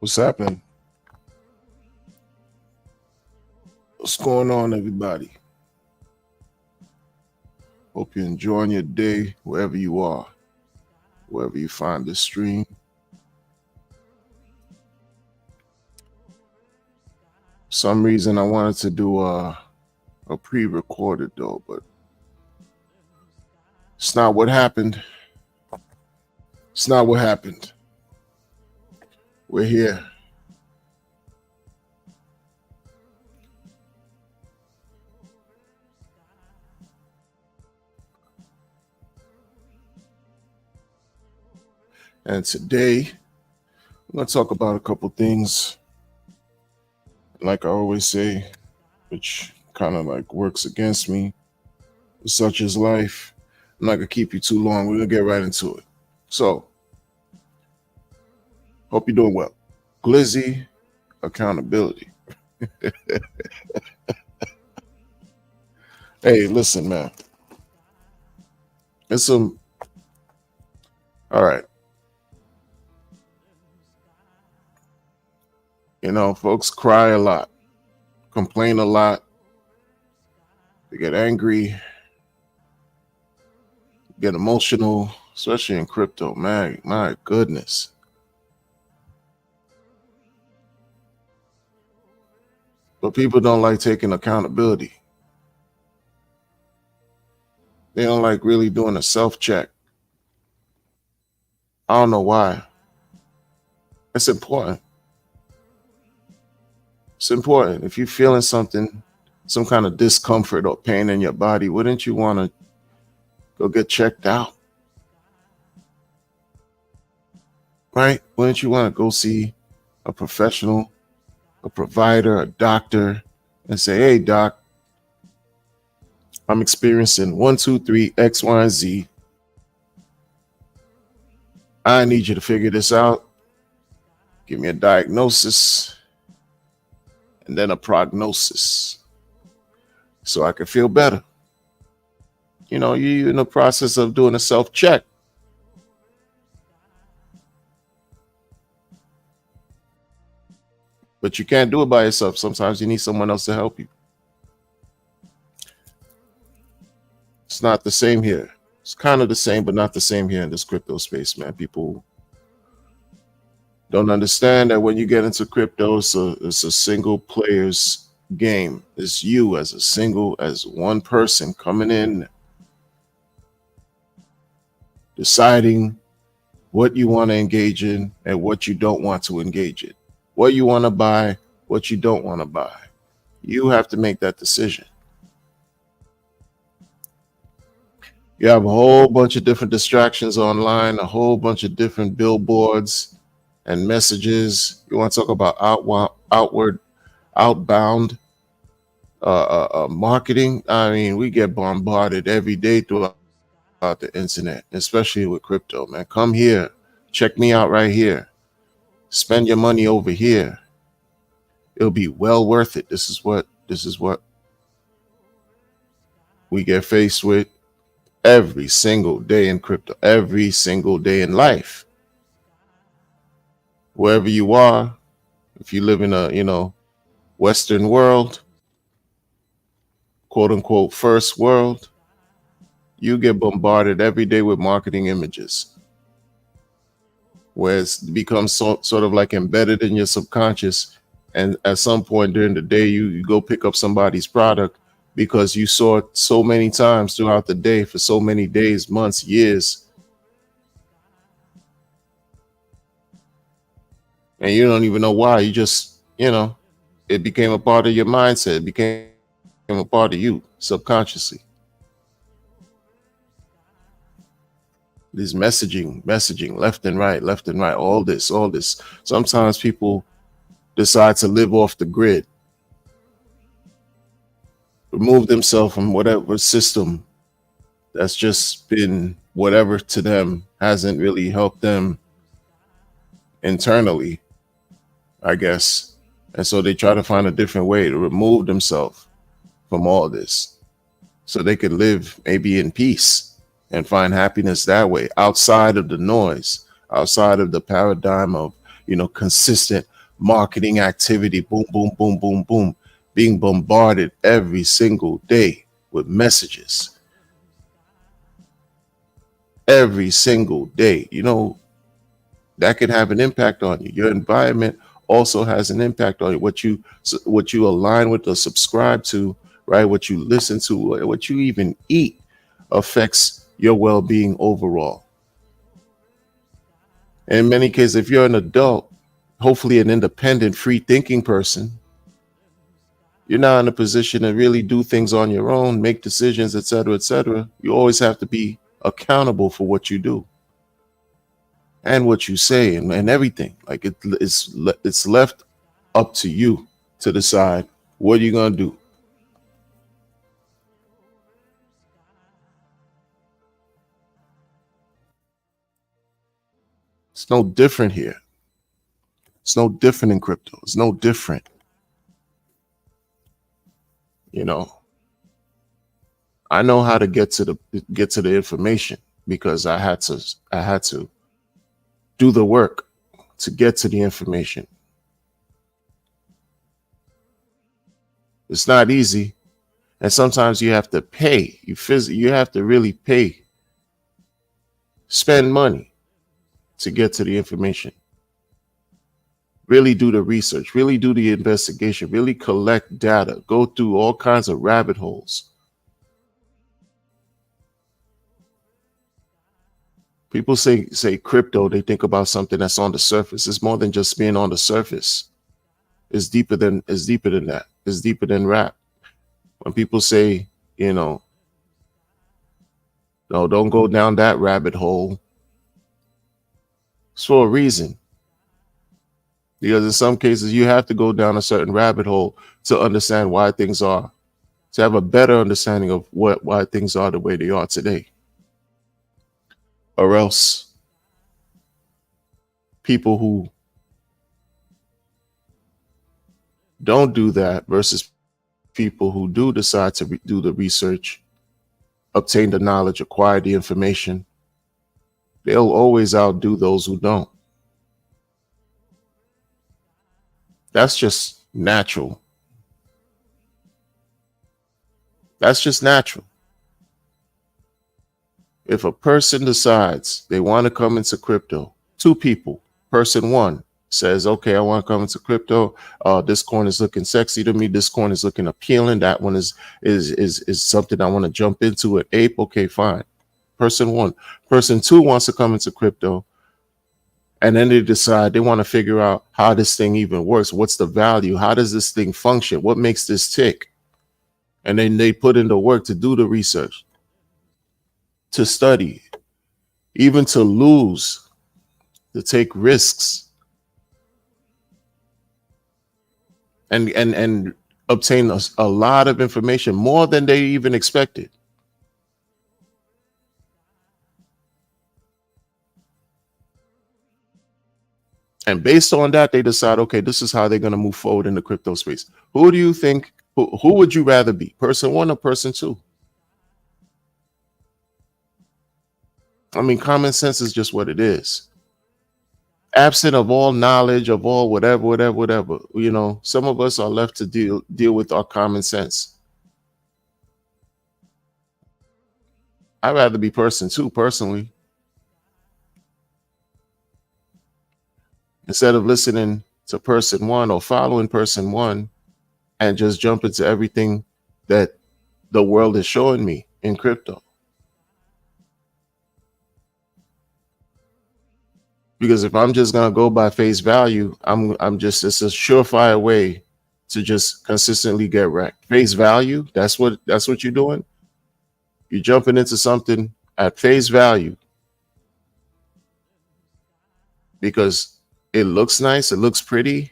What's happening? What's going on, everybody? Hope you're enjoying your day wherever you are, wherever you find this stream. For some reason I wanted to do a pre-recorded though, but it's not what happened. It's not what happened. We're here. And today I'm going to talk about a couple things. Like I always say, which kind of like works against me. Such is life. I'm not going to keep you too long. We're going to get right into it. So, hope you're doing well. Glizzy Accountability. Hey, listen, man. It's some. All right. You know, folks cry a lot, complain a lot, they get angry, get emotional, especially in crypto. Man, my goodness. But people don't like taking accountability. They don't like really doing a self check. I don't know why. It's important. It's important. If you're feeling something, some kind of discomfort or pain in your body, wouldn't you want to go get checked out? Right? Wouldn't you want to go see a professional, a provider, a doctor, and say, hey, doc, I'm experiencing 1, 2, 3, X, Y, and Z. I need you to figure this out. Give me a diagnosis and then a prognosis so I can feel better. You know, you're in the process of doing a self check. But you can't do it by yourself. Sometimes you need someone else to help you. It's not the same here. It's kind of the same, but not the same here in this crypto space, man. People don't understand that when you get into crypto, it's a single player's game. It's you as one person coming in, deciding what you want to engage in and what you don't want to engage in. What you want to buy, what you don't want to buy. You have to make that decision. You have a whole bunch of different distractions online, a whole bunch of different billboards and messages. You want to talk about outbound marketing? I mean, we get bombarded every day throughout the internet, especially with crypto, man. Come here, check me out right here. Spend your money over here. It'll be well worth it. This is what we get faced with every single day in crypto, every single day in life. Wherever you are, if you live in a, Western world, quote unquote, first world, you get bombarded every day with marketing images, where it becomes sort of like embedded in your subconscious. And at some point during the day, you go pick up somebody's product because you saw it so many times throughout the day for so many days, months, years. And you don't even know why. You just, it became a part of your mindset. It became a part of you subconsciously. This messaging, left and right, all this. Sometimes people decide to live off the grid, remove themselves from whatever system that's just been whatever to them, hasn't really helped them internally, I guess. And so they try to find a different way to remove themselves from all this so they could live maybe in peace and find happiness that way, outside of the noise, outside of the paradigm of, consistent marketing activity, boom, boom, boom, boom, boom, being bombarded every single day with messages every single day. That can have an impact on you. Your environment also has an impact on you. What you align with or subscribe to, right? What you listen to, what you even eat affects your well-being overall. And in many cases, if you're an adult, hopefully an independent, free thinking person, you're not in a position to really do things on your own, make decisions, et cetera, et cetera. You always have to be accountable for what you do and what you say and everything. Like it's left up to you to decide what you're going to do. It's no different here. It's no different in crypto. It's no different. You know, I know how to get to the information because I had to do the work to get to the information. It's not easy, and sometimes you have to pay. You have to really pay, spend money to get to the information. Really do the research, really do the investigation, really collect data, go through all kinds of rabbit holes. People say crypto, they think about something that's on the surface. It's more than just being on the surface. It's deeper than that. It's deeper than rap. When people say, you know, no, don't go down that rabbit hole, it's for a reason. Because in some cases you have to go down a certain rabbit hole to understand why things are, to have a better understanding of why things are the way they are today. Or else people who don't do that versus people who do decide to do the research, obtain the knowledge, acquire the information, they'll always outdo those who don't. That's just natural. That's just natural. If a person decides they want to come into crypto, two people, person one says, okay, I want to come into crypto. This coin is looking sexy to me. This coin is looking appealing. That one is something I want to jump into at ape. Okay, fine. Person one. Person two wants to come into crypto. And then they decide they want to figure out how this thing even works. What's the value? How does this thing function? What makes this tick? And then they put in the work to do the research, to study, even to lose, to take risks, and obtain a lot of information, more than they even expected. And based on that, they decide, okay, this is how they're going to move forward in the crypto space. Who do you think, who would you rather be, person one or person two? I mean, common sense is just what it is. Absent of all knowledge, of all whatever, whatever, whatever, some of us are left to deal with our common sense. I'd rather be person two, personally, instead of listening to person one or following person one and just jump into everything that the world is showing me in crypto. Because if I'm just gonna go by face value, I'm just, it's a surefire way to just consistently get wrecked. Face value, that's what you're doing. You're jumping into something at face value because it looks nice, it looks pretty,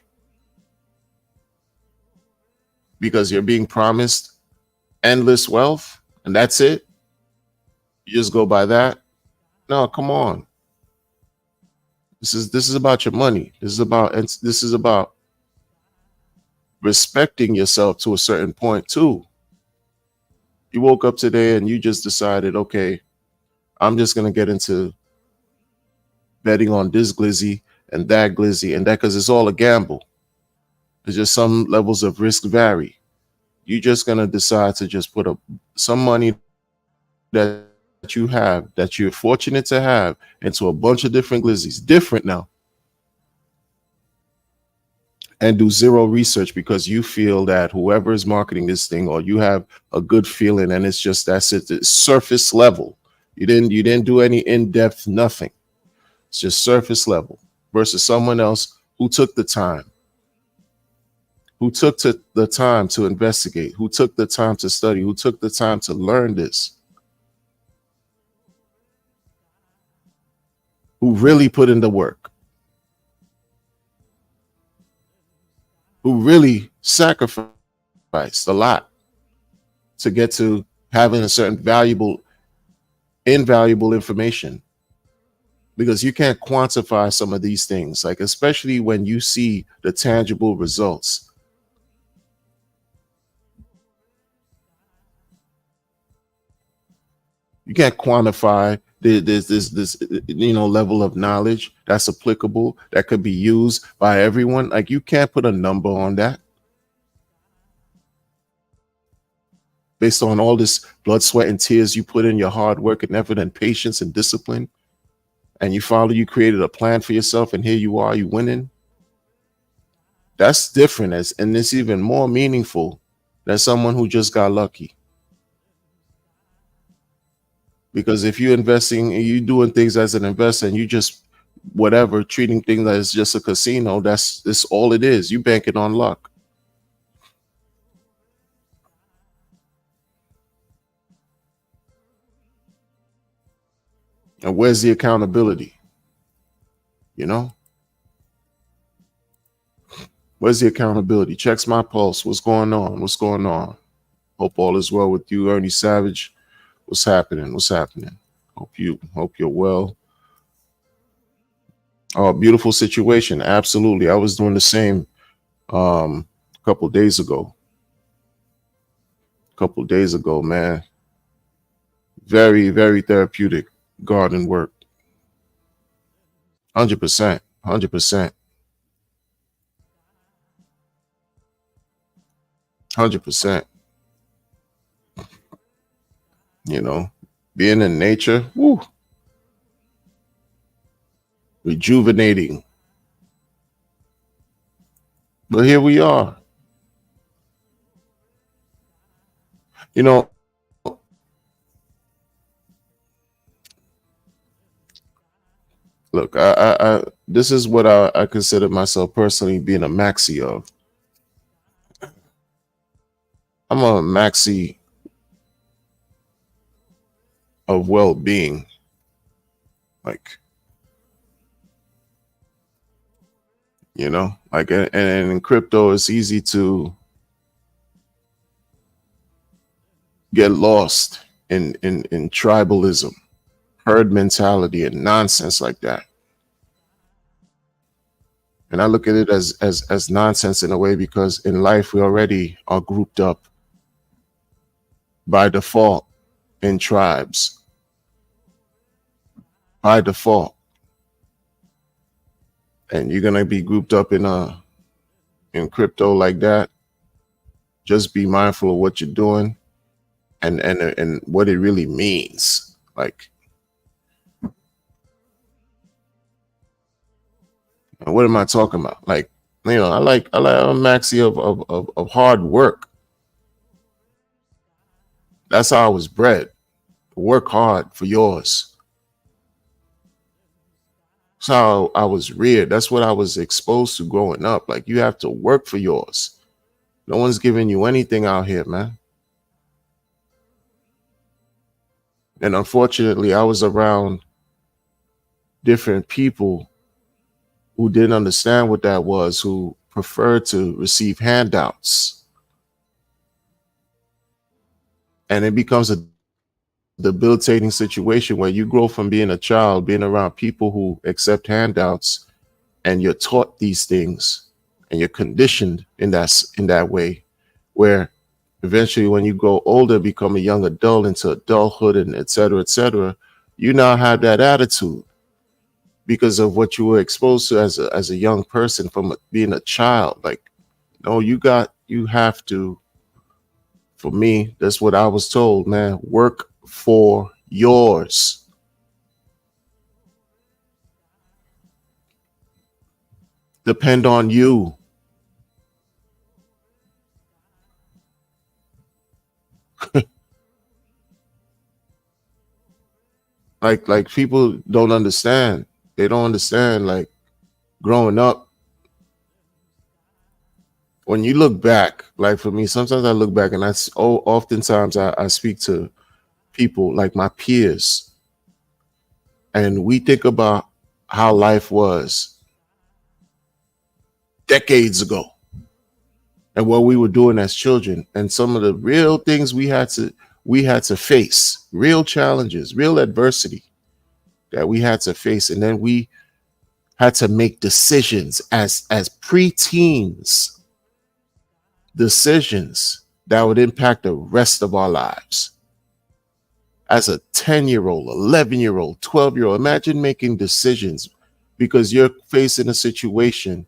because you're being promised endless wealth, and that's it. You just go by that. No, come on. This is about your money. This is about respecting yourself to a certain point too. You woke up today and you just decided, okay, I'm just gonna get into betting on this glizzy and that glizzy and that, because it's all a gamble. It's just some levels of risk vary. You're just gonna decide to just put some money that you have, that you're fortunate to have, into a bunch of different glizzies, different now, and do zero research because you feel that whoever is marketing this thing, or you have a good feeling, and it's just that's it, it's surface level. You didn't do any in-depth nothing. It's just surface level versus someone else who took the time, the time to investigate, who took the time to study, who took the time to learn this, who really put in the work, who really sacrificed a lot to get to having a certain invaluable information. Because you can't quantify some of these things, like especially when you see the tangible results. You can't quantify this level of knowledge that's applicable, that could be used by everyone. Like, you can't put a number on that based on all this blood, sweat, and tears you put in, your hard work and effort and patience and discipline, and you created a plan for yourself, and here you are, you winning. That's different, and it's even more meaningful than someone who just got lucky. Because if you're investing, you doing things as an investor, and you just whatever treating things as just a casino, that's all it is. You banking on luck. And where's the accountability? You know, where's the accountability? Checks my pulse. What's going on? What's going on? Hope all is well with you, Ernie Savage. What's happening? What's happening? Hope you're well. Oh, beautiful situation. Absolutely. I was doing the same a couple days ago. A couple days ago, man. Very, very therapeutic garden work. 100%. 100%. 100%. You know, being in nature, woo, rejuvenating. But here we are. You know, look, this is what I consider myself personally being a maxi of. I'm a maxi of well-being. Like, like, and in crypto, it's easy to get lost in tribalism, herd mentality, and nonsense like that. And I look at it as nonsense in a way, because in life we already are grouped up by default in tribes, by default. And you're gonna be grouped up in crypto like that. Just be mindful of what you're doing, and what it really means. Like, what am I talking about? Like, I like a maxi of hard work. That's how I was bred. Work hard for yours. That's how I was reared. That's what I was exposed to growing up. Like, you have to work for yours. No one's giving you anything out here, man. And unfortunately, I was around different people who didn't understand what that was, who preferred to receive handouts. And it becomes a debilitating situation where you grow from being a child, being around people who accept handouts, and you're taught these things, and you're conditioned in that way, where eventually when you grow older, become a young adult, into adulthood, and et cetera, you now have that attitude because of what you were exposed to as a young person from being a child. Like, No, you have to, for me, that's what I was told, man. Work for yours. Depend on you. Like people don't understand. They don't understand. Like growing up, when you look back, like for me, sometimes I look back and oftentimes I speak to people like my peers, and we think about how life was decades ago and what we were doing as children, and some of the real things we had to face, real challenges, real adversity that we had to face, and then we had to make decisions as preteens, decisions that would impact the rest of our lives. As a 10-year-old, 11-year-old, 12-year-old, imagine making decisions because you're facing a situation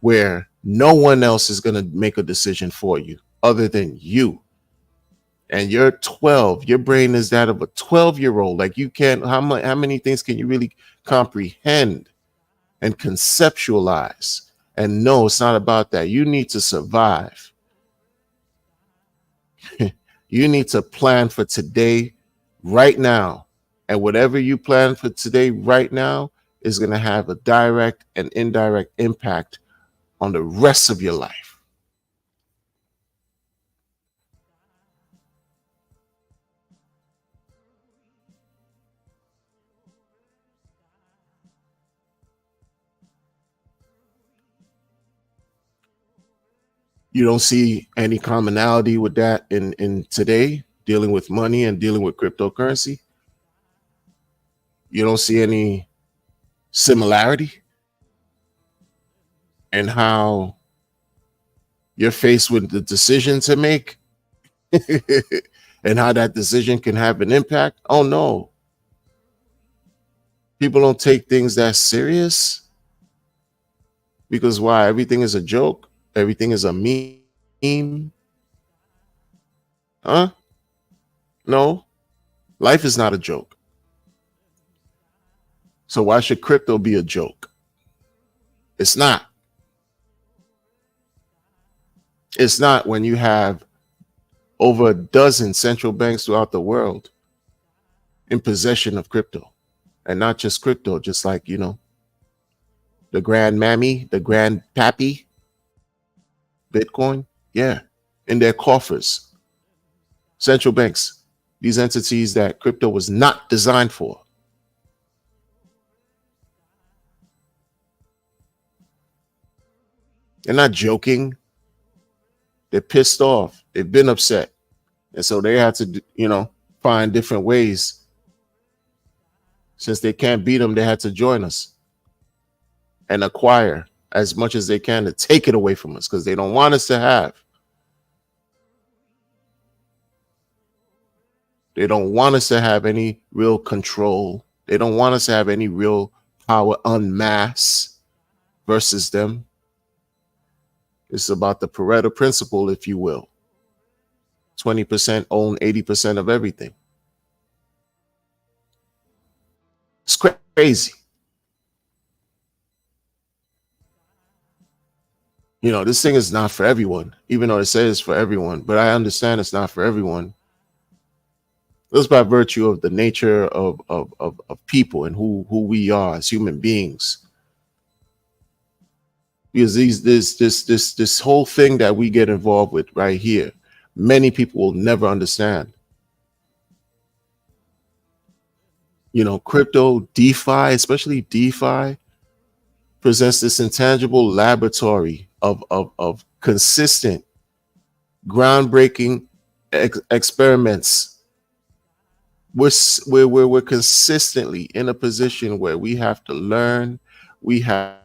where no one else is going to make a decision for you other than you. And you're 12, your brain is that of a 12-year-old. Like you can't, how many things can you really comprehend and conceptualize? And no, it's not about that. You need to survive. You need to plan for today, right now. And whatever you plan for today, right now, is going to have a direct and indirect impact on the rest of your life. You don't see any commonality with that in today, dealing with money and dealing with cryptocurrency. You don't see any similarity in how you're faced with the decision to make and how that decision can have an impact. Oh no, people don't take things that serious because why? Everything is a joke, everything is a meme. Huh? No, life is not a joke. So why should crypto be a joke? It's not. It's not when you have over a dozen central banks throughout the world in possession of crypto. And not just crypto, just like, the grand mammy, the grand pappy, Bitcoin. Yeah, in their coffers. Central banks, these entities that crypto was not designed for. They're not joking. They're pissed off. They've been upset. And so they have to, find different ways. Since they can't beat them, they had to join us and acquire as much as they can to take it away from us because they don't want us to have. They don't want us to have any real control. They don't want us to have any real power en masse versus them. It's about the Pareto principle, if you will. 20% own 80% of everything. It's crazy. This thing is not for everyone, even though it says for everyone. But I understand it's not for everyone. Just by virtue of the nature of people and who we are as human beings. Because this whole thing that we get involved with right here, many people will never understand. Crypto, DeFi, especially DeFi, presents this intangible laboratory of consistent, groundbreaking experiments. We're consistently in a position where we have to learn, we have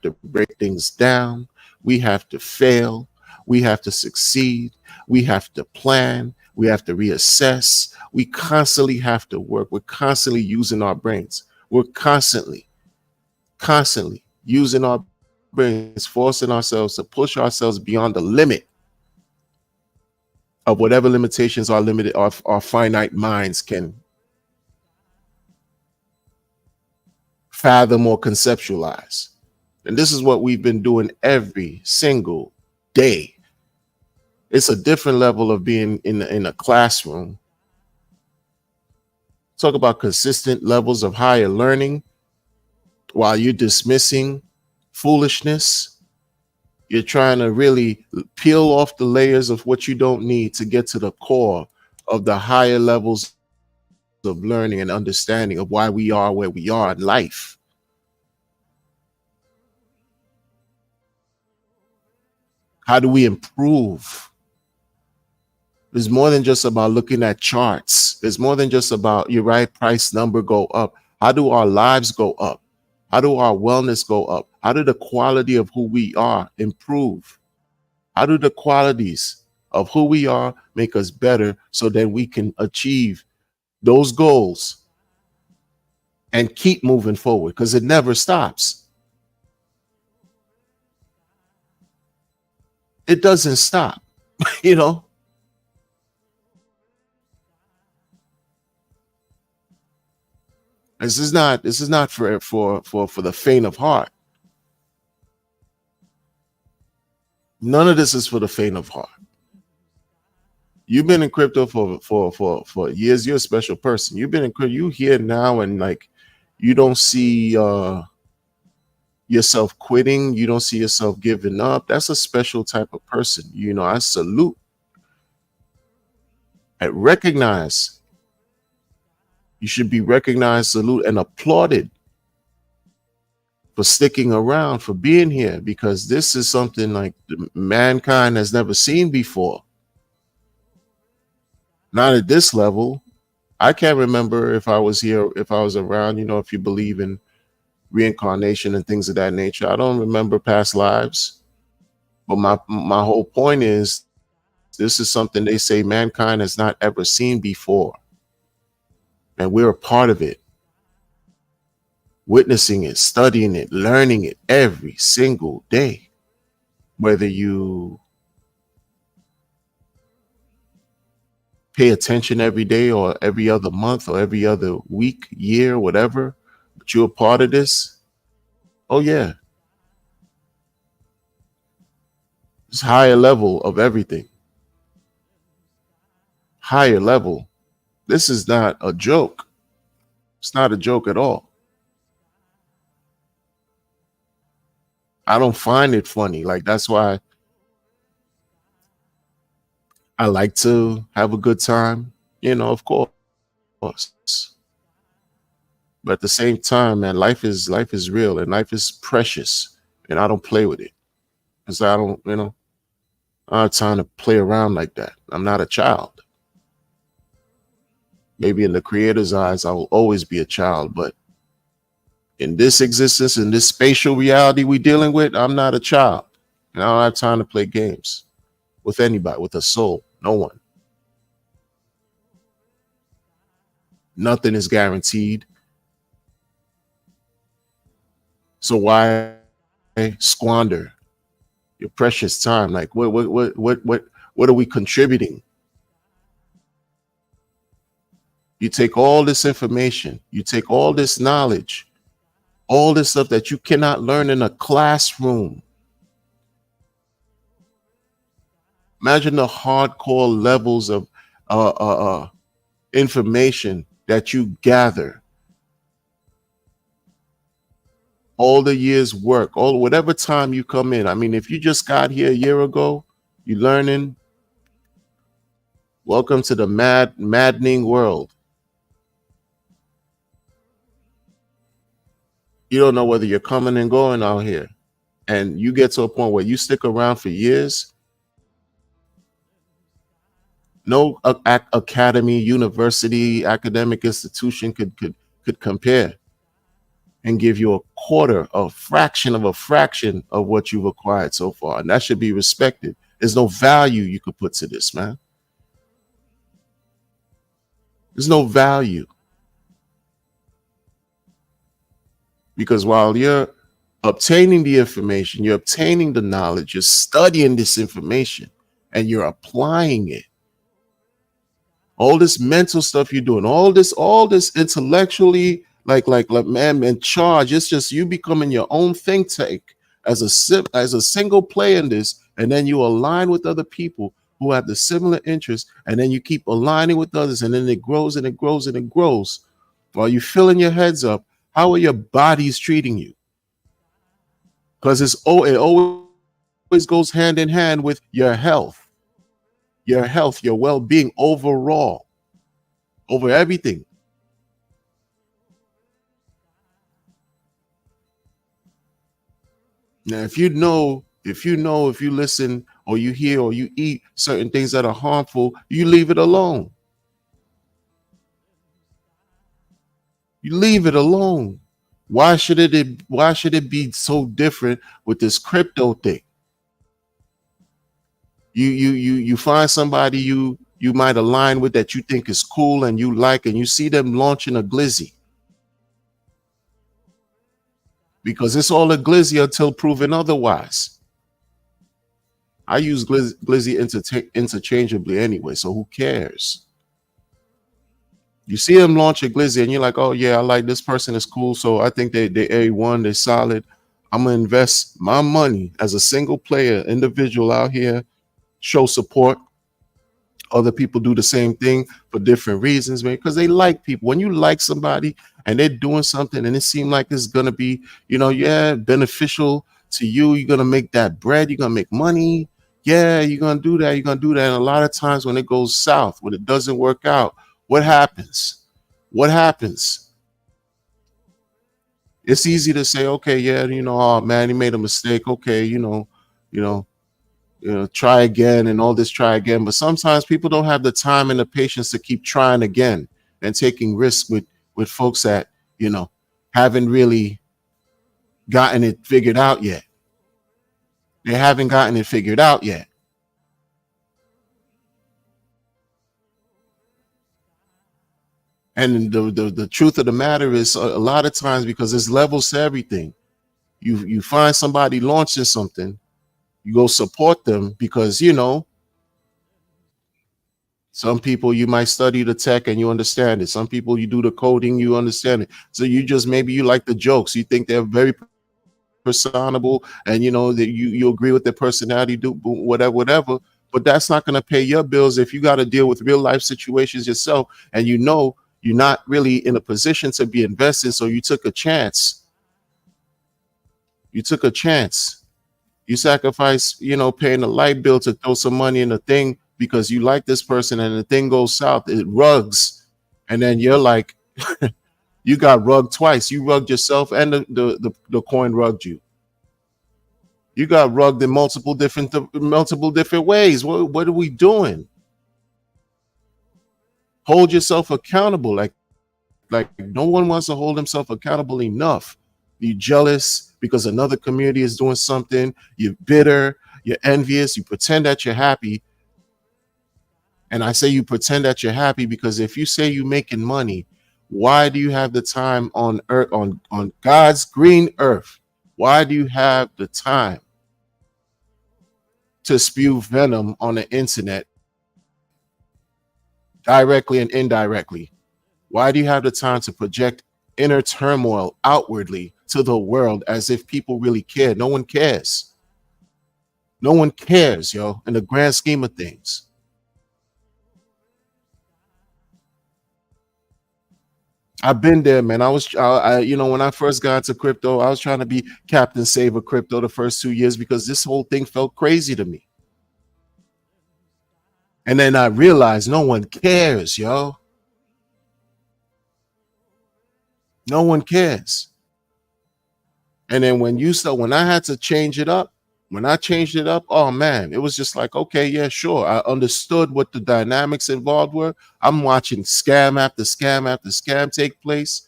to break things down, we have to fail, we have to succeed, we have to plan, we have to reassess. We constantly have to work. We're constantly using our brains. We're constantly using our brains forcing ourselves to push ourselves beyond the limit of whatever limitations our finite minds can fathom or conceptualize. And this is what we've been doing every single day. It's a different level of being in a classroom. Talk about consistent levels of higher learning while you're dismissing foolishness. You're trying to really peel off the layers of what you don't need to get to the core of the higher levels of learning and understanding of why we are where we are in life. How do we improve? There's more than just about looking at charts. There's more than just about your right price number go up. How do our lives go up? How do our wellness go up? How do the quality of who we are improve? How do the qualities of who we are make us better so that we can achieve those goals and keep moving forward? Because it never stops. It doesn't stop, you know. This is not for the faint of heart. None of this is for the faint of heart. You've been in crypto for years. You're a special person. You've been in crypto. You here now, and like you don't see yourself quitting. You don't see yourself giving up. That's a special type of person. You know, I salute, I recognize. You should be recognized, salute, and applauded for sticking around, for being here, because this is something like mankind has never seen before. Not at this level. I can't remember if I was here, if I was around, you know, if you believe in reincarnation and things of that nature. I don't remember past lives. But my whole point is this is something they say mankind has not ever seen before. And we're a part of it, witnessing it, studying it, learning it every single day. Whether you pay attention every day or every other month or every other week, year, whatever, but you're a part of this. Oh yeah, it's higher level of everything. Higher level. This is not a joke. It's not a joke at all. I don't find it funny. Like that's why I like to have a good time, you know, of course. But at the same time, man, life is real and life is precious, and I don't play with it because I don't, you know, I don't have time to play around like that. I'm not a child. Maybe in the creator's eyes, I will always be a child, but in this existence, in this spatial reality we're dealing with, I'm not a child, and I don't have time to play games with anybody, with a soul. No one. Nothing is guaranteed. So why squander your precious time? Like what are we contributing? You take all this information, you take all this knowledge, all this stuff that you cannot learn in a classroom. Imagine the hardcore levels of information that you gather, all the years work, all whatever time you come in. I mean, if you just got here a year ago, you learning, welcome to the maddening world. You don't know whether you're coming and going out here. And you get to a point where you stick around for years, no academy, university, academic institution could compare and give you a quarter, a fraction of what you've acquired so far. And that should be respected. There's no value you could put to this, man. There's no value. Because while you're obtaining the information, you're obtaining the knowledge, you're studying this information, and you're applying it. All this mental stuff you're doing, all this intellectually, like man, in charge. It's just you becoming your own think tank as a single player in this, and then you align with other people who have the similar interests, and then you keep aligning with others, and then it grows and it grows and it grows. While you filling your heads up, how are your bodies treating you? Because it always goes hand in hand with your health, your well-being overall, over everything. Now, if you listen or you hear or you eat certain things that are harmful, you leave it alone. You leave it alone. Why should it be so different with this crypto thing? You find somebody you might align with that you think is cool and you like, and you see them launching a glizzy, because it's all a glizzy until proven otherwise. I use glizzy interchangeably anyway, so who cares? You see them launch a glizzy and you're like, oh yeah, I like this person, is cool, so I think they A1, they're solid. I'm gonna invest my money as a single player individual out here, show support. Other people do the same thing for different reasons, man, because they like people. When you like somebody and they're doing something and it seems like it's gonna be, yeah, beneficial to you, you're gonna make that bread, you're gonna make money. Yeah, you're gonna do that, you're gonna do that. And a lot of times when it goes south, when it doesn't work out, what happens? What happens? It's easy to say, okay, yeah, oh man, he made a mistake. Okay, you know, try again and all this, try again. But sometimes people don't have the time and the patience to keep trying again and taking risks with folks that haven't really gotten it figured out yet. They haven't gotten it figured out yet. And the truth of the matter is, a lot of times, because there's levels to everything, you find somebody launching something, you go support them because some people, you might study the tech and you understand it. Some people, you do the coding, you understand it. So you just, maybe you like the jokes, you think they're very personable, and that you agree with their personality, do whatever. But that's not going to pay your bills if you got to deal with real life situations yourself, and you're not really in a position to be investing. So you took a chance. You took a chance. You sacrifice, paying a light bill to throw some money in the thing because you like this person, and the thing goes south, it rugs, and then you're like, you got rugged twice. You rugged yourself, and the coin rugged you. You got rugged in multiple different ways. What are we doing? Hold yourself accountable. Like no one wants to hold himself accountable enough. You're jealous because another community is doing something. You're bitter. You're envious. You pretend that you're happy. And I say you pretend that you're happy because if you say you're making money, why do you have the time on earth, on God's green earth? Why do you have the time to spew venom on the internet, directly and indirectly? Why do you have the time to project inner turmoil outwardly to the world as if people really care? No one cares. No one cares, yo, in the grand scheme of things. I've been there, man. When I first got into crypto, I was trying to be Captain Saver crypto the first 2 years because this whole thing felt crazy to me. And then I realized no one cares, yo. No one cares. And then when I had to change it up, when I changed it up, oh man, it was just like, okay, yeah, sure. I understood what the dynamics involved were. I'm watching scam after scam after scam take place.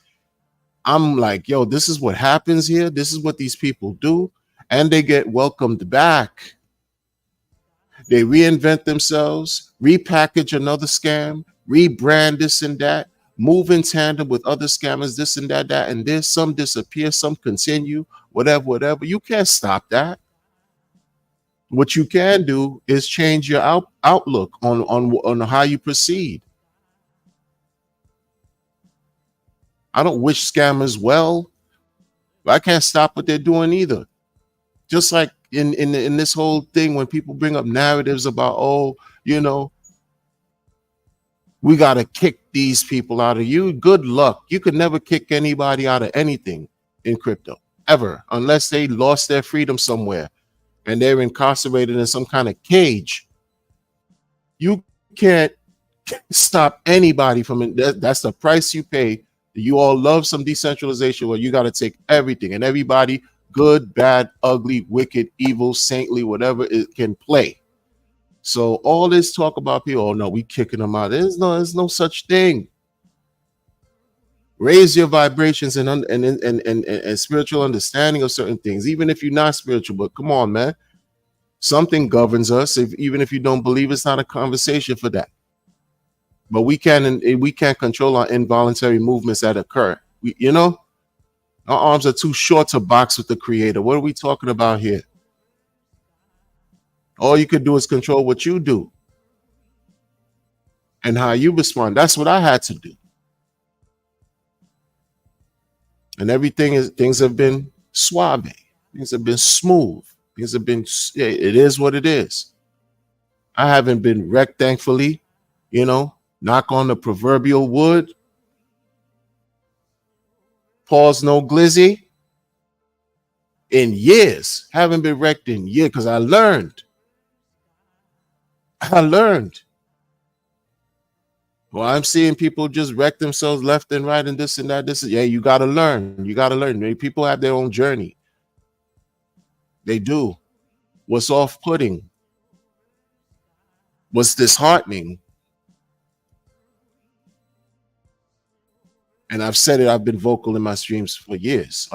I'm like, yo, this is what happens here. This is what these people do. And they get welcomed back. They reinvent themselves, repackage another scam, rebrand this and that, move in tandem with other scammers, this and that, and this. Some disappear, some continue. whatever, whatever. You can't stop that. What you can do is change your outlook on how you proceed. I don't wish scammers well, but I can't stop what they're doing either. Just like in this whole thing, when people bring up narratives about, oh, you know, we got to kick these people out of you. Good luck. You could never kick anybody out of anything in crypto ever, unless they lost their freedom somewhere and they're incarcerated in some kind of cage. You can't stop anybody from it. That's the price you pay. You all love some decentralization where you got to take everything and everybody, good, bad, ugly, wicked, evil, saintly, whatever it can play. So all this talk about people, oh no, we kicking them out. There's no such thing. Raise your vibrations and spiritual understanding of certain things, even if you're not spiritual. But come on, man, something governs us. Even if you don't believe, it's not a conversation for that. But we can't control our involuntary movements that occur. Our arms are too short to box with the Creator. What are we talking about here? All you could do is control what you do and how you respond. That's what I had to do. And things have been suave. Things have been smooth. Things have been, it is what it is. I haven't been wrecked, thankfully, knock on the proverbial wood. Pause, no glizzy. In years. Haven't been wrecked in years because I learned. Well, I'm seeing people just wreck themselves left and right and this and that. You got to learn. You got to learn. People have their own journey. They do. What's off-putting? What's disheartening? And I've said it, I've been vocal in my streams for years,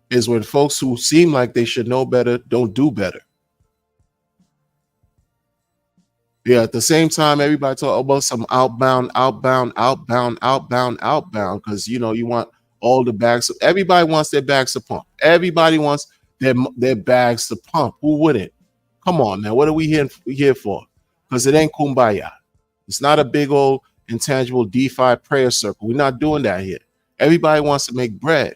is when folks who seem like they should know better don't do better. Yeah, at the same time, everybody talk about some outbound, because you want all the bags. Everybody wants their bags to pump. Everybody wants their bags to pump. Who wouldn't? Come on, man. What are we here for? Because it ain't kumbaya. It's not a big old intangible DeFi prayer circle. We're not doing that here. Everybody wants to make bread.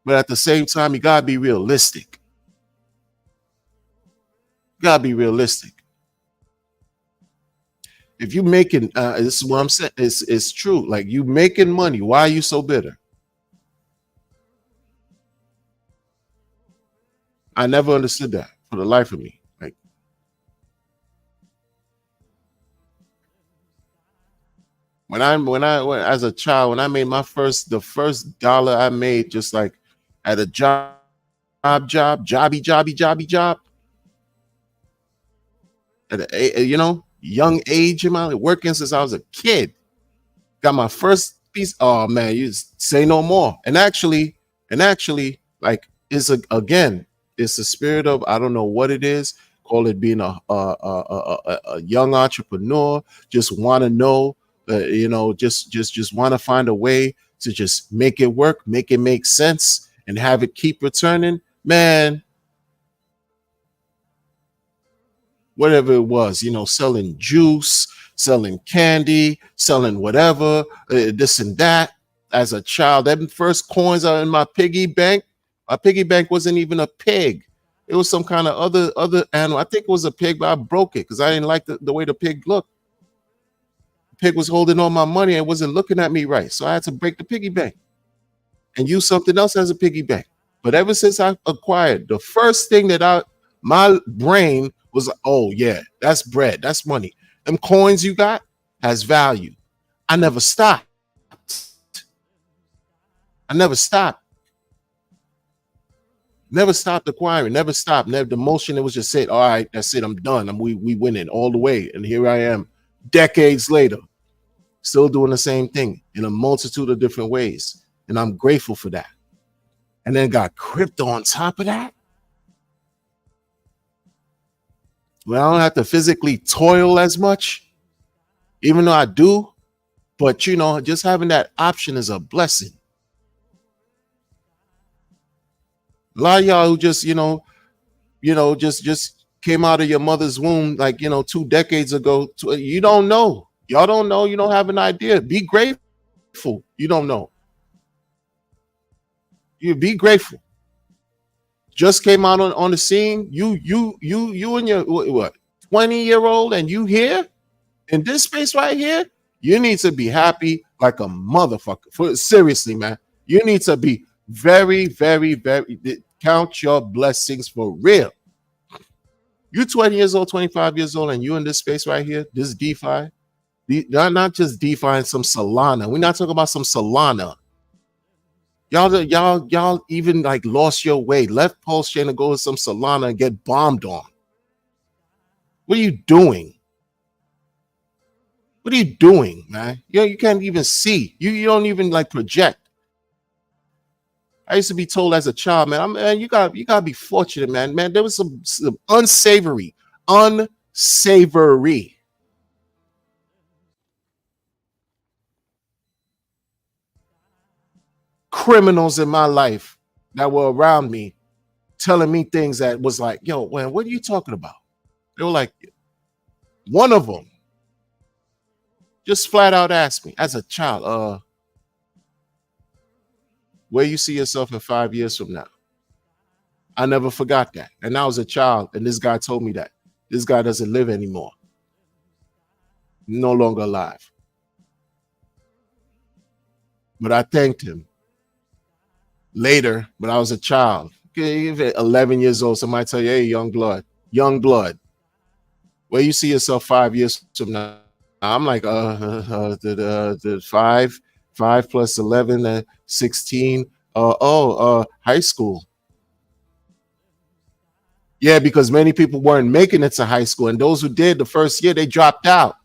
But at the same time, you gotta be realistic. If you're making, this is what I'm saying. It's true. Like, you making money. Why are you so bitter? I never understood that for the life of me. Like, when as a child, when I made the first dollar I made, just like at a jobby, at a young age in my life, working since I was a kid. Got my first piece. Oh man, you say no more. And actually, like, it's the spirit of, I don't know what it is. Call it being a young entrepreneur. Just want to know, just want to find a way to just make it work, make it make sense, and have it keep returning. Man, whatever it was, selling juice, selling candy, selling whatever, this and that. As a child, them first coins are in my piggy bank. My piggy bank wasn't even a pig. It was some kind of other animal. I think it was a pig, but I broke it because I didn't like the way the pig looked. The pig was holding all my money and wasn't looking at me right. So I had to break the piggy bank and use something else as a piggy bank. But ever since I acquired, the first thing that my brain was, oh yeah, that's bread, that's money. Them coins you got has value. I never stopped. Never stopped acquiring. Never stopped. Never. The motion, it was just said, all right, that's it. I'm done. We winning all the way. And here I am, decades later, still doing the same thing in a multitude of different ways. And I'm grateful for that. And then got crypto on top of that. Well, I don't have to physically toil as much. even though I do, but just having that option is a blessing. A lot of y'all who just, just came out of your mother's womb like, 2 decades ago. You don't know. Y'all don't know. You don't have an idea. Be grateful. You don't know. You be grateful. Just came out on the scene. You and your what 20-year-old, and you here in this space right here. You need to be happy like a motherfucker. Seriously, man. You need to be very, very, very count your blessings for real. You 20 years old, 25 years old, and you in this space right here, this DeFi, not just DeFi and some Solana. We're not talking about some Solana. Y'all even like lost your way, left Pulse Chain to go to some Solana and get bombed on. What are you doing? What are you doing, man? You can't even see. You don't even like project. I used to be told as a child, man, you gotta be fortunate, man. Man, there was some unsavory criminals in my life that were around me telling me things that was like, yo, man, what are you talking about? They were like, one of them just flat out asked me as a child, where you see yourself in 5 years from now? I never forgot that. And I was a child, and this guy told me that. This guy doesn't live anymore. No longer alive. But I thanked him. Later, but I was a child, 11 years old, somebody tell you, hey, young blood, where you see yourself 5 years from now? I'm like, the 5 plus 11, 16. High school. Yeah, because many people weren't making it to high school, and those who did the first year, they dropped out.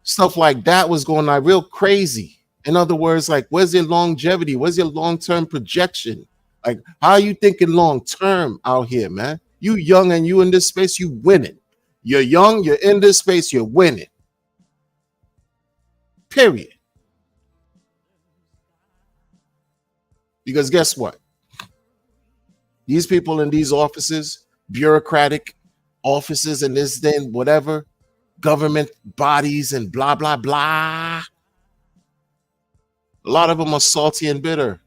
Stuff like that was going on real crazy. In other words, like, where's your longevity? Where's your long-term projection? Like, how are you thinking long-term out here, man? You young and you in this space, you winning. You're young, you're in this space, you're winning. Period. Because guess what? These people in these offices, bureaucratic offices and this, then whatever, government bodies and blah, blah, blah. A lot of them are salty and bitter.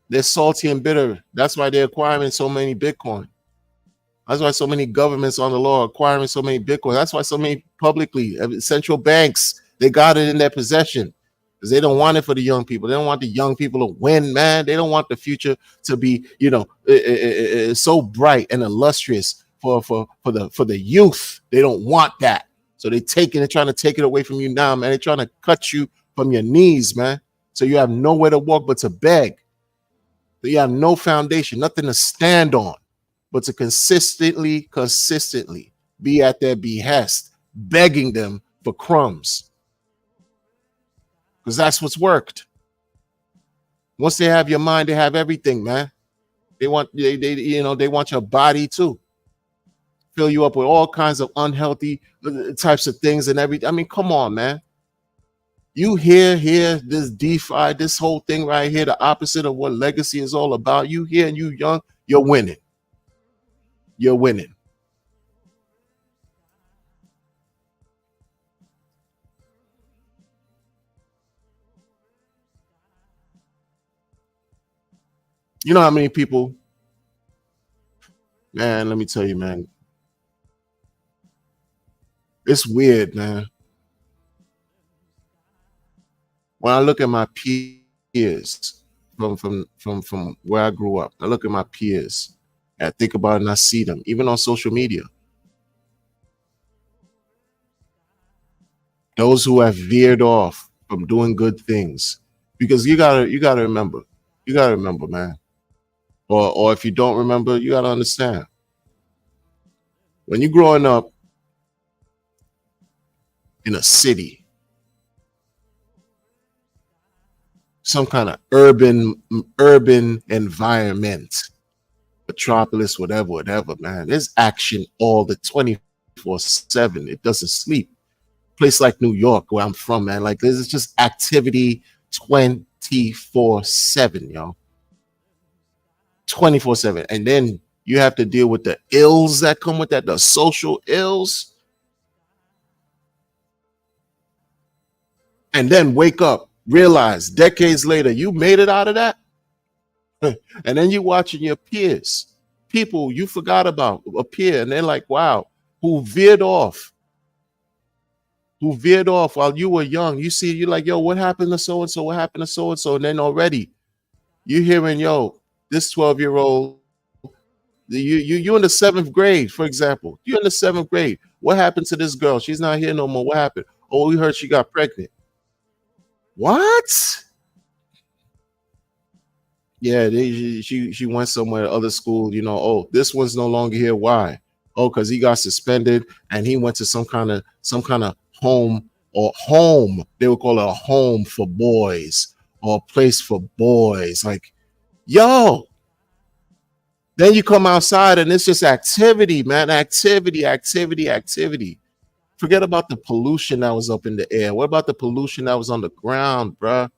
They're salty and bitter. That's why they're acquiring so many Bitcoin. That's why so many governments on the law are acquiring so many Bitcoin. That's why so many publicly, central banks, they got it in their possession because they don't want it for the young people. They don't want the young people to win, man. They don't want the future to be, so bright and illustrious for the youth. They don't want that. So they're trying to take it away from you now, man. They're trying to cut you from your knees, man. So you have nowhere to walk but to beg. So you have no foundation, nothing to stand on, but to consistently be at their behest, begging them for crumbs. Because that's what's worked. Once they have your mind, they have everything, man. They want your body too. Fill you up with all kinds of unhealthy types of things and everything. I mean, come on, man. You hear this DeFi, this whole thing right here, the opposite of what legacy is all about. You here and you young, you're winning. You're winning. You know how many people, man, let me tell you, man. It's weird, man. When I look at my peers from where I grew up, I look at my peers, and I think about it and I see them, even on social media. Those who have veered off from doing good things. Because you gotta remember, man. Or if you don't remember, you gotta understand. When you're growing up in a city, some kind of urban environment, metropolis, whatever, man. There's action all the 24 24/7. It doesn't sleep. Place like New York, where I'm from, man, like there's just activity 24/7, yo. 24/7. And then you have to deal with the ills that come with that, the social ills, and then wake up, realize decades later you made it out of that. And then you watching your peers, people you forgot about appear, and they're like, wow, who veered off, who veered off while you were young. You see, you're like, yo, what happened to so and so? What happened to so and so? And then already you hearing, yo, this 12-year-old, you're in the seventh grade, for example. You're in the seventh grade. What happened to this girl? She's not here no more. What happened? Oh, we heard she got pregnant. What? Yeah, she went somewhere, other school. Oh, this one's no longer here. Why? Oh, because he got suspended and he went to some kind of home, or home. They would call it a home for boys, or a place for boys. Like, yo, then you come outside and it's just activity, man. Activity, activity, activity. Forget about the pollution that was up in the air. What about the pollution that was on the ground, bruh?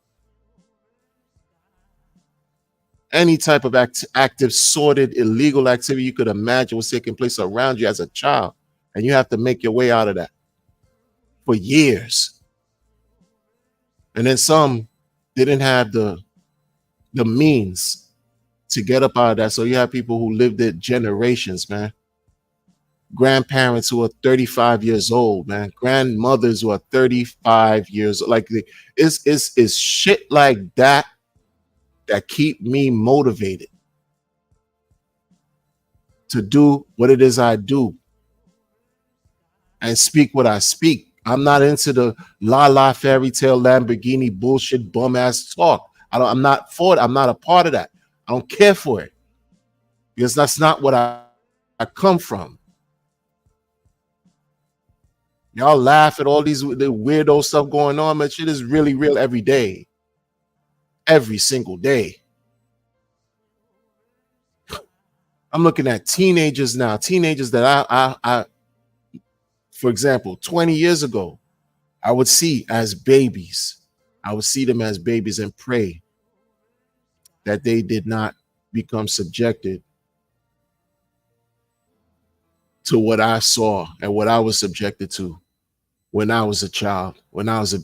Any type of active, sordid, illegal activity you could imagine was taking place around you as a child. And you have to make your way out of that for years. And then some didn't have the means to get up out of that. So you have people who lived it generations, man. Grandparents who are 35 years old, man. Grandmothers who are 35 years old. Like, it's shit like that keep me motivated to do what it is I do and speak what I speak. I'm not into the fairy tale Lamborghini bullshit bum ass talk. I'm not for it. I'm not a part of that. I don't care for it, because that's not what I come from. Y'all laugh at all the weirdo stuff going on, but shit is really real every day. Every single day. I'm looking at teenagers now, teenagers that I for example, 20 years ago, I would see as babies. I would see them as babies and pray that they did not become subjected to what I saw and what I was subjected to when I was a child, when I was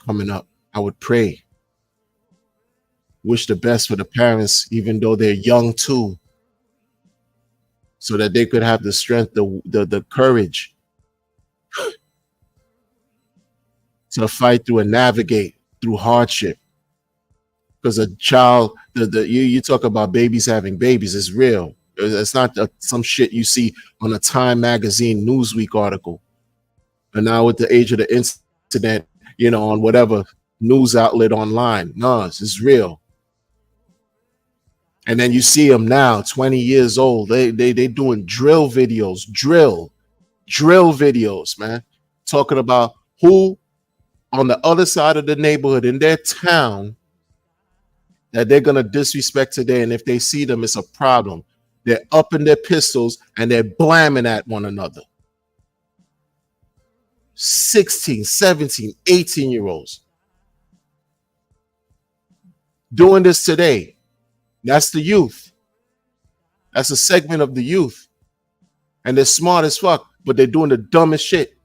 coming up. I would pray, wish the best for the parents, even though they're young too, so that they could have the strength, the courage to fight through and navigate through hardship. Because a child, you talk about babies having babies, it's real. It's not some shit you see on a Time magazine Newsweek article. And now with the age of the internet, on whatever news outlet online. No, it's real. And then you see them now, 20 years old. They doing drill videos, man. Talking about who on the other side of the neighborhood in their town that they're gonna disrespect today. And if they see them, it's a problem. They're upping their pistols and they're blaming at one another. 16, 17, 18-year-olds doing this today. That's the youth. That's a segment of the youth. And they're smart as fuck, but they're doing the dumbest shit.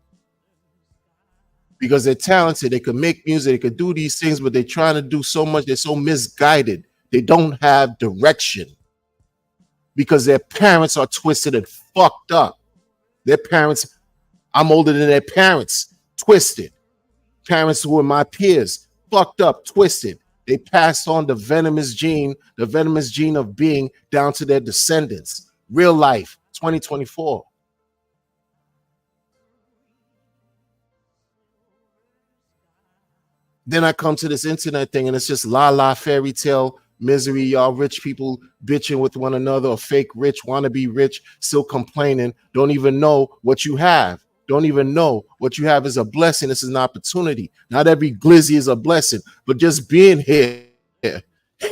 Because they're talented, they can make music, they can do these things, but they're trying to do so much, they're so misguided. They don't have direction. Because their parents are twisted and fucked up. Their parents, I'm older than their parents, twisted. Parents who were my peers, fucked up, twisted. They passed on the venomous gene of being down to their descendants. Real life, 2024. Then I come to this internet thing and it's just fairy tale misery. Y'all rich people bitching with one another, or fake rich, want to be rich, still complaining, don't even know what you have. Don't even know what you have is a blessing. This is an opportunity. Not every glizzy is a blessing, but just being here,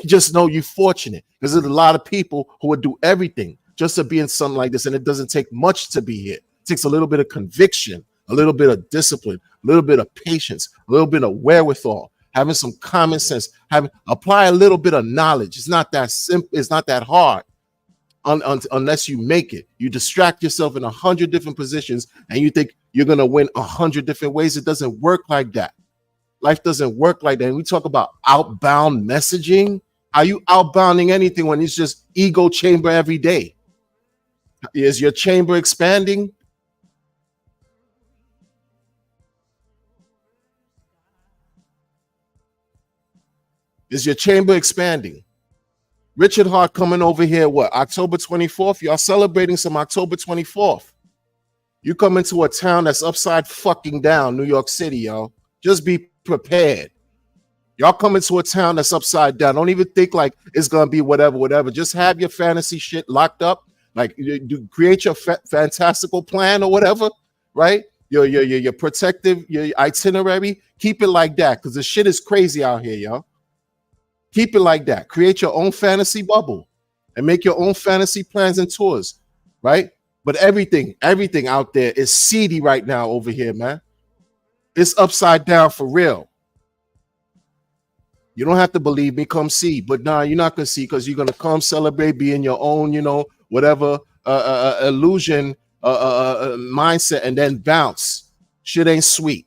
just know you're fortunate, because there's a lot of people who would do everything just to be in something like this. And it doesn't take much to be here. It takes a little bit of conviction, a little bit of discipline, a little bit of patience, a little bit of wherewithal, having some common sense, apply a little bit of knowledge. It's not that simple. It's not that hard. Unless you make it. You distract yourself in 100 different positions and you think you're going to win 100 different ways. It doesn't work like that. Life doesn't work like that. And we talk about outbound messaging. Are you outbounding anything when it's just ego chamber every day? Is your chamber expanding? Is your chamber expanding? Richard Hart coming over here, what, October 24th? Y'all celebrating some October 24th. You come into a town that's upside fucking down, New York City, y'all. Just be prepared. Y'all come into a town that's upside down. Don't even think like it's going to be whatever. Just have your fantasy shit locked up. Like, create your fantastical plan or whatever, right? Your protective, your itinerary. Keep it like that because the shit is crazy out here, y'all. Keep it like that. Create your own fantasy bubble and make your own fantasy plans and tours, right? But everything out there is seedy right now over here, man. It's upside down for real. You don't have to believe me. Come see. But nah, you're not going to see because you're going to come celebrate, be in your own, whatever illusion mindset and then bounce. Shit ain't sweet.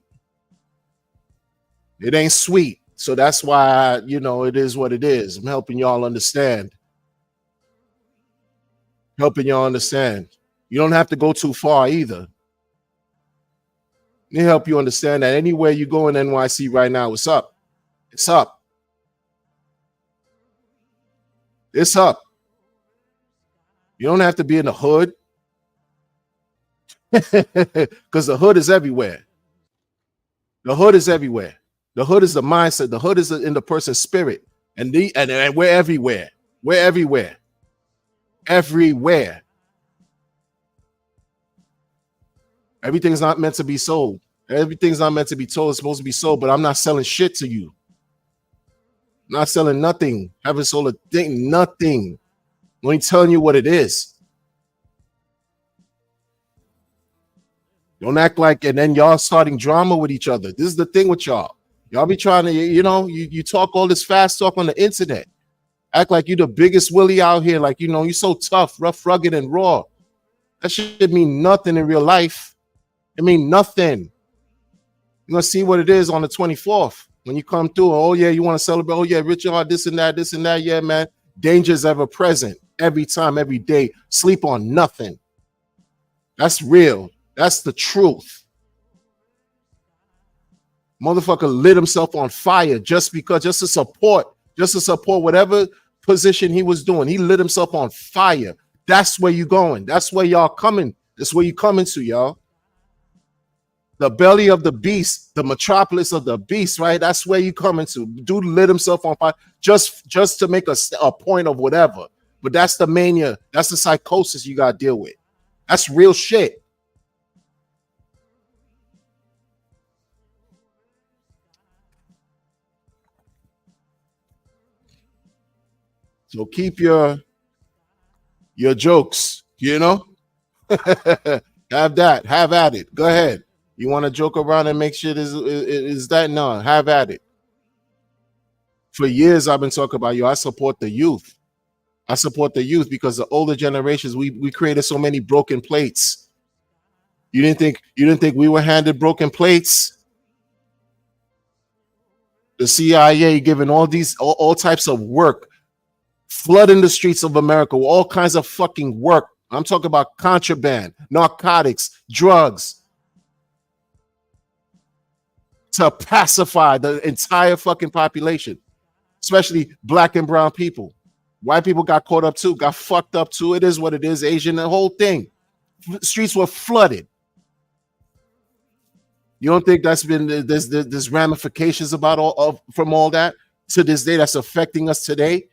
It ain't sweet. So that's why, it is what it is. I'm helping y'all understand. You don't have to go too far either. Let me help you understand that anywhere you go in NYC right now, it's up. It's up. It's up. You don't have to be in the hood because the hood is everywhere. The hood is everywhere. The hood is the mindset. The hood is in the person's spirit. And we're everywhere. We're everywhere. Everywhere. Everything's not meant to be sold. Everything's not meant to be told. It's supposed to be sold, but I'm not selling shit to you. I'm not selling nothing. Haven't sold a thing, nothing. I'm only telling you what it is. Don't act like, and then y'all starting drama with each other. This is the thing with y'all. Y'all be trying to, you talk all this fast talk on the internet. Act like you're the biggest Willie out here. Like, you're so tough, rough, rugged, and raw. That shit mean nothing in real life. It mean nothing. You're going to see what it is on the 24th. When you come through, oh, yeah, you want to celebrate. Oh, yeah, Richard, this and that. Yeah, man. Danger's ever present. Every time, every day. Sleep on nothing. That's real. That's the truth. Motherfucker lit himself on fire just to support whatever position he was doing. He lit himself on fire. That's where you going. That's where y'all coming. That's where you coming to, y'all. The belly of the beast, the metropolis of the beast, right? That's where you coming to. Dude lit himself on fire just to make a point of whatever. But that's the mania. That's the psychosis you got to deal with. That's real shit. So keep your jokes, have that. Have at it. Go ahead. You want to joke around and make shit is that? No, have at it. For years, I've been talking about I support the youth. I support the youth because the older generations, we created so many broken plates. You didn't think we were handed broken plates? The CIA giving all types of work, flooding the streets of America with all kinds of fucking work. I'm talking about contraband, narcotics, drugs, to pacify the entire fucking population, especially black and brown people. White people got caught up too, got fucked up too. It is what it is. Asian, the whole thing. Streets were flooded. You don't think that's been there's ramifications about from all that to this day that's affecting us today?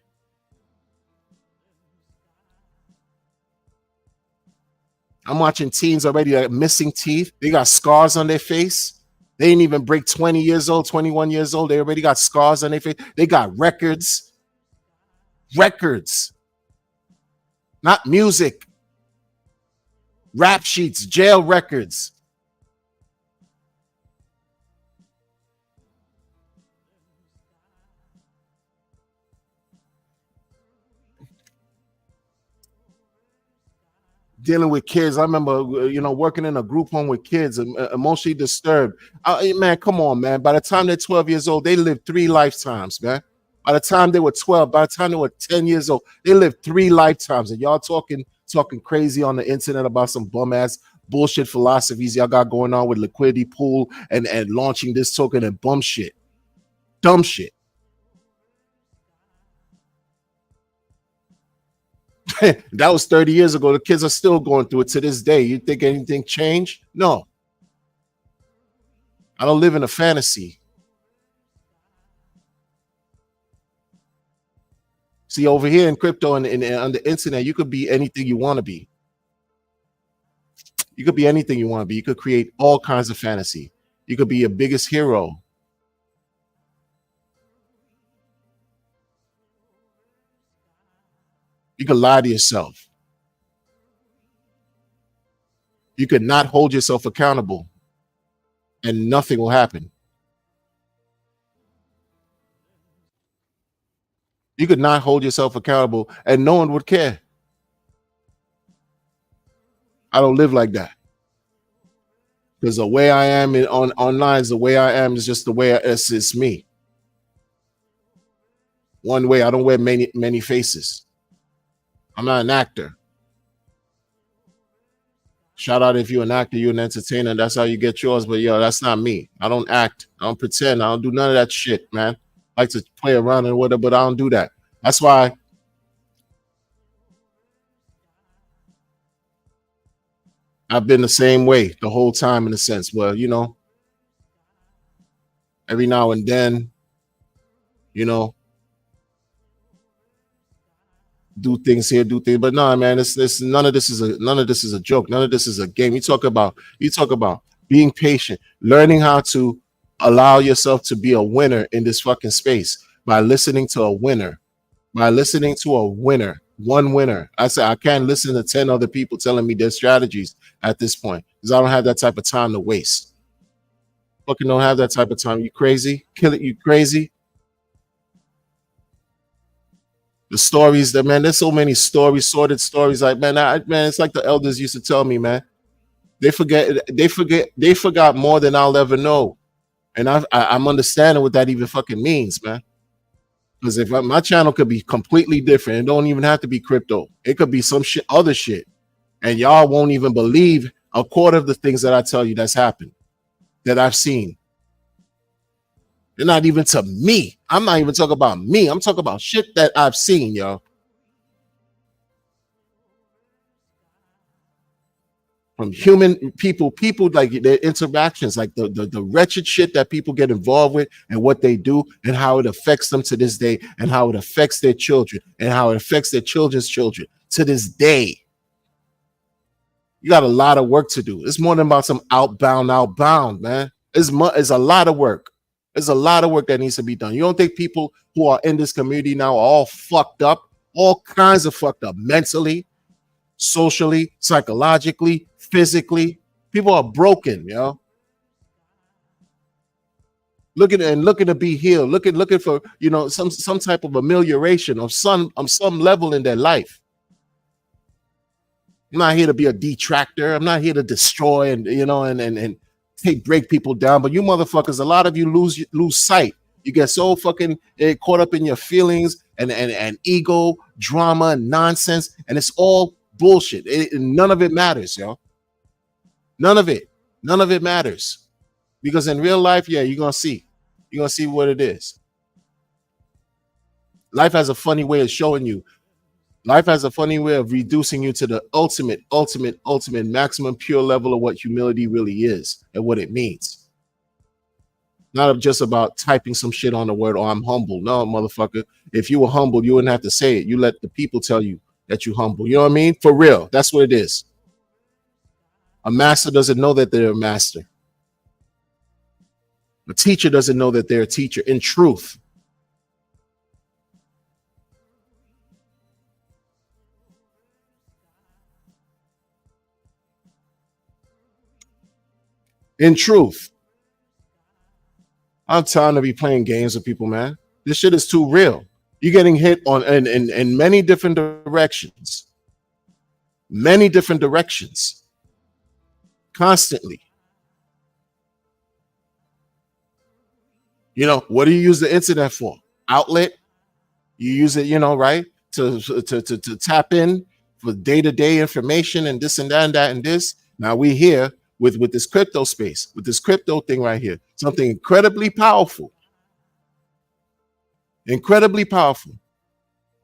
I'm watching teens already that are missing teeth. They got scars on their face. They didn't even break 20 years old, 21 years old. They already got scars on their face. They got records. Records. Not music. rap sheets, jail records. Dealing with kids. I remember, working in a group home with kids, emotionally disturbed. Man, come on, man. By the time they're 12 years old, they lived 3 lifetimes, man. By the time they were 12, by the time they were 10 years old, they lived 3 lifetimes. And y'all talking crazy on the internet about some bum ass bullshit philosophies y'all got going on with liquidity pool and launching this token and bum shit. Dumb shit. That was 30 years ago. The kids are still going through it to this day. You think anything changed? No. I don't live in a fantasy. See, over here in crypto and on the internet, you could be anything you want to be. You could be anything you want to be. You could create all kinds of fantasy. You could be your biggest hero. You could lie to yourself. You could not hold yourself accountable and nothing will happen. You could not hold yourself accountable and no one would care. I don't live like that. Because the way I am online is the way I am is just the way it's me. One way. I don't wear many faces. I'm not an actor. Shout out if you're an actor, you're an entertainer. That's how you get yours. But yo, that's not me. I don't act. I don't pretend. I don't do none of that shit, man. I like to play around and whatever, but I don't do that. That's why I've been the same way the whole time in a sense. Well, every now and then, you know, do things here, do things. But no, man, this none of this is a joke. None of this is a game. You talk about being patient, learning how to allow yourself to be a winner in this fucking space by listening to a winner. By listening to a winner, one winner. I say I can't listen to 10 other people telling me their strategies at this point because I don't have that type of time to waste. Fucking don't have that type of time. You crazy? Kill it, you crazy? The stories that, man, there's so many stories, sordid stories. Like, man, it's like the elders used to tell me, man. They forgot more than I'll ever know. And I'm understanding what that even fucking means, man. Because if my channel could be completely different, it don't even have to be crypto. It could be some shit, other shit, and y'all won't even believe a quarter of the things that I tell you that's happened, that I've seen. They're not even to me. I'm not even talking about me. I'm talking about shit that I've seen, y'all. From human people like their interactions, like the wretched shit that people get involved with and what they do and how it affects them to this day and how it affects their children and how it affects their children's children to this day. You got a lot of work to do. It's more than about some outbound, man. It's a lot of work. There's a lot of work that needs to be done. You don't think people who are in this community now are all fucked up, all kinds of fucked up mentally, socially, psychologically, physically. People are broken, looking to be healed, looking for some type of amelioration of some level in their life. I'm not here to be a detractor. I'm not here to destroy and break people down. But you motherfuckers, a lot of you lose sight. You get so fucking caught up in your feelings and ego, drama, and nonsense, and it's all bullshit. None of it matters, yo. None of it matters. Because in real life, yeah, you're gonna see what it is. Life has a funny way of showing you. Life has a funny way of reducing you to the ultimate maximum pure level of what humility really is and what it means. Not just about typing some shit on the word, oh, I'm humble. No, motherfucker. If you were humble, you wouldn't have to say it. You let the people tell you that you're humble. You know what I mean? For real. That's what it is. A master doesn't know that they're a master. A teacher doesn't know that they're a teacher. In truth, In truth, I'm tired of be playing games with people, man. This shit is too real. You're getting hit on in many different directions. Many different directions. Constantly. You know, what do you use the internet for? Outlet. You use it, right? To tap in for day-to-day information and this and that and that and this. Now we here with this crypto space, with this crypto thing right here. Something incredibly powerful. Incredibly powerful.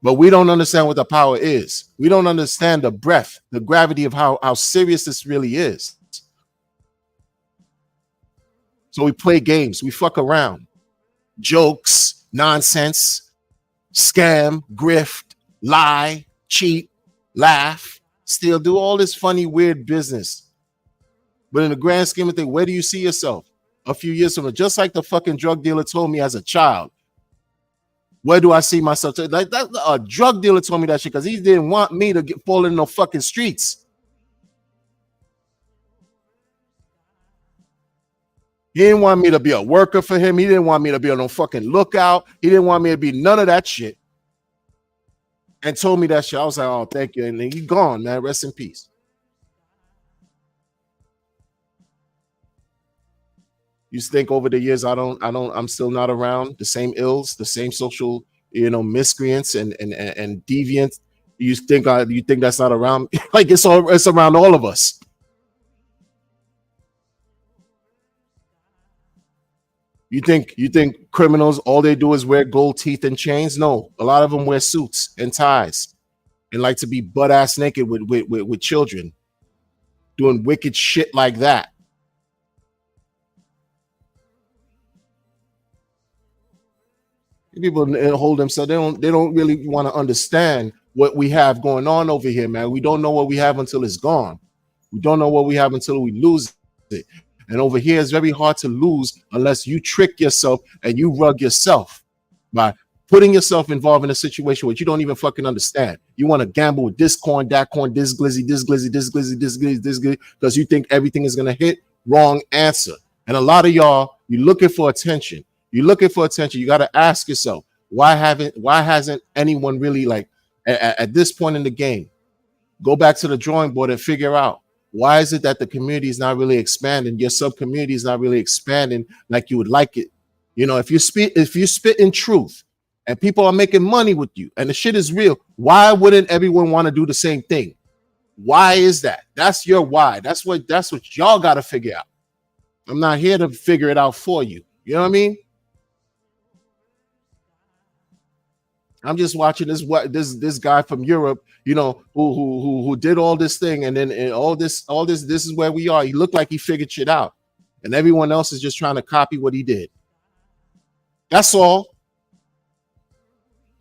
But we don't understand what the power is. We don't understand the breadth, the gravity of how serious this really is. So we play games, we fuck around, jokes, nonsense, scam, grift, lie, cheat, laugh, still do all this funny, weird business. But in the grand scheme of things, where do you see yourself a few years from now? Just like the fucking drug dealer told me as a child. Where do I see myself? Like that, a drug dealer told me that shit because he didn't want me to fall in the fucking streets. He didn't want me to be a worker for him. He didn't want me to be on no fucking lookout. He didn't want me to be none of that shit. And told me that shit. I was like, oh, thank you. And then he gone, man. Rest in peace. You think over the years I'm still not around the same ills, the same social, miscreants and deviants. You think that's not around? Like it's around all of us. You think criminals all they do is wear gold teeth and chains? No, a lot of them wear suits and ties and like to be butt ass naked with children, doing wicked shit like that. People hold themselves. They don't really want to understand what we have going on over here, man. We don't know what we have until it's gone. We don't know what we have until we lose it. And over here, it's very hard to lose unless you trick yourself and you rug yourself by putting yourself involved in a situation which you don't even fucking understand. You want to gamble with this coin, that coin, this glizzy, this glizzy, this glizzy, this glizzy, this glizzy, because you think everything is going to hit. Wrong answer. And a lot of y'all, you're looking for attention. You're looking for attention. You got to ask yourself, why hasn't anyone really, like, at this point in the game, go back to the drawing board and figure out, why is it that the community is not really expanding? Your sub community is not really expanding like you would like it. If you spit in truth and people are making money with you and the shit is real, why wouldn't everyone want to do the same thing? Why is that? That's your why. That's what y'all got to figure out. I'm not here to figure it out for you. You know what I mean? I'm just watching this guy from Europe, who did all this thing, and then all this is where we are. He looked like he figured shit out, and everyone else is just trying to copy what he did. That's all.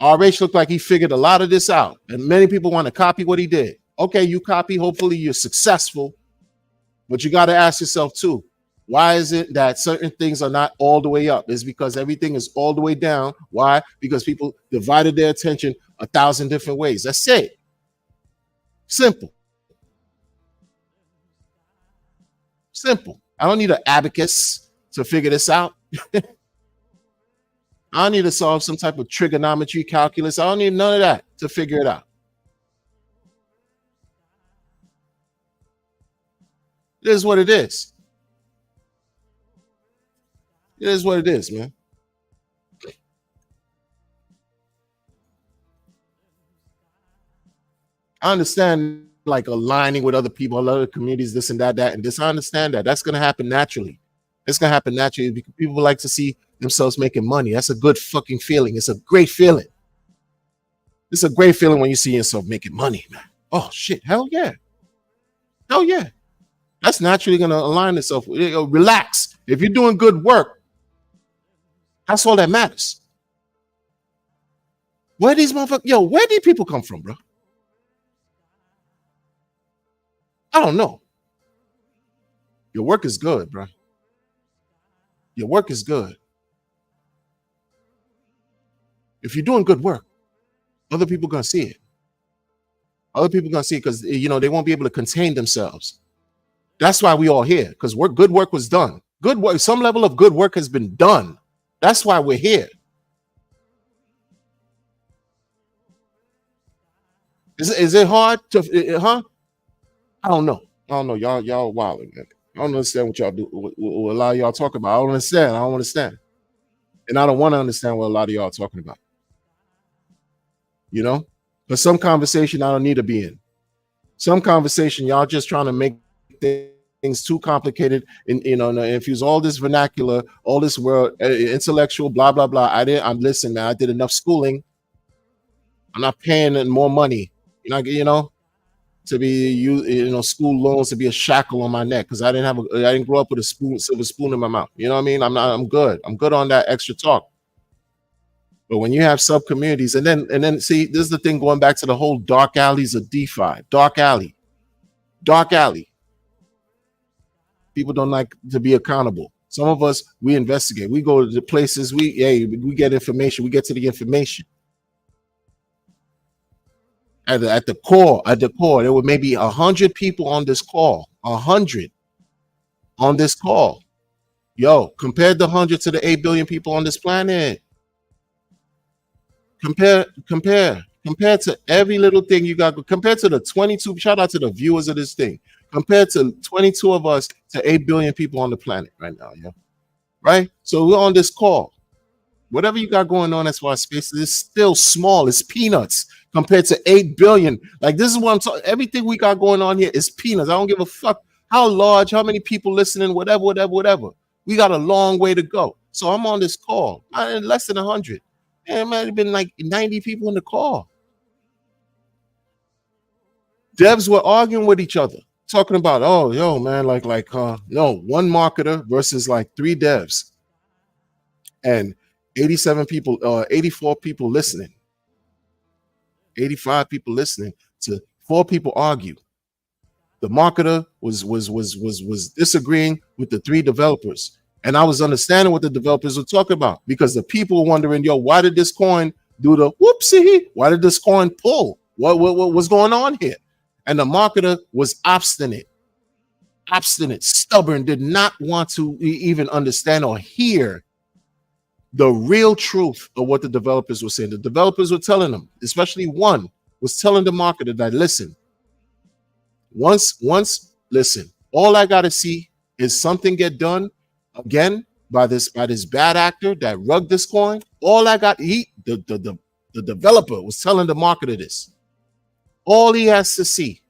RH looked like he figured a lot of this out, and many people want to copy what he did. Okay, you copy. Hopefully, you're successful, but you got to ask yourself too. Why is it that certain things are not all the way up? It's because everything is all the way down. Why? Because people divided their attention 1,000 different ways. That's it. Simple. Simple. I don't need an abacus to figure this out. I don't need to solve some type of trigonometry calculus. I don't need none of that to figure it out. It is what it is. It is what it is, man. I understand, like, aligning with other people, other communities, this and that, and this. I understand that. That's going to happen naturally. It's going to happen naturally because people like to see themselves making money. That's a good fucking feeling. It's a great feeling. It's a great feeling when you see yourself making money, man. Oh, shit. Hell yeah. Hell yeah. That's naturally going to align itself. Relax. If you're doing good work, that's all that matters. Where these motherfuckers, where do people come from, bro? I don't know. Your work is good, bro. Your work is good. If you're doing good work, other people gonna see it. Other people gonna see it because they won't be able to contain themselves. That's why we all here, because good work was done. Good work, some level of good work has been done. That's why we're here. Is it hard to huh? I don't know. I don't know. Y'all wilding, man. I don't understand what y'all do. What a lot of y'all talk about. I don't understand. I don't understand, and I don't want to understand what a lot of y'all are talking about. You know, but some conversation I don't need to be in. Some conversation y'all just trying to make things too complicated, and and infuse all this vernacular, all this world intellectual, blah blah blah. I'm listen, man. I did enough schooling. I'm not paying more money. To be school loans to be a shackle on my neck because I didn't grow up with a silver spoon in my mouth. You know what I mean? I'm good. I'm good on that extra talk. But when you have sub communities, and then see, this is the thing going back to the whole dark alleys of DeFi, dark alley. People don't like to be accountable. Some of us, we investigate. We go to the places. We get information. We get to the information. At the core, there were maybe 100 people on this call. 100 on this call. Yo, compared the 100 to the 8 billion people on this planet. Compare to every little thing you got. Compared to the 22. Shout out to the viewers of this thing. Compared to 22 of us to 8 billion people on the planet right now. Yeah, right. So we're on this call. Whatever you got going on as far as space is still small. It's peanuts compared to 8 billion. Like, this is what I'm talking. Everything we got going on here is peanuts. I don't give a fuck how large, how many people listening, whatever. We got a long way to go. So I'm on this call. Less than 100. And it might have been like 90 people in the call. Devs were arguing with each other, talking about, oh, yo, man, no, one marketer versus like 3 devs. And 87 people, 84 people listening, 85 people listening to 4 people argue. The marketer was disagreeing with the 3 developers, and I was understanding what the developers were talking about because the people were wondering, yo, why did this coin do the whoopsie? Why did this coin pull? What was going on here? And the marketer was obstinate, stubborn, did not want to even understand or hear the real truth of what the developers were saying. The developers were telling them, especially one was telling the marketer that, listen, once listen, all I gotta see is something get done again by this bad actor that rugged this coin. All I got, the developer was telling the marketer this. All he has to see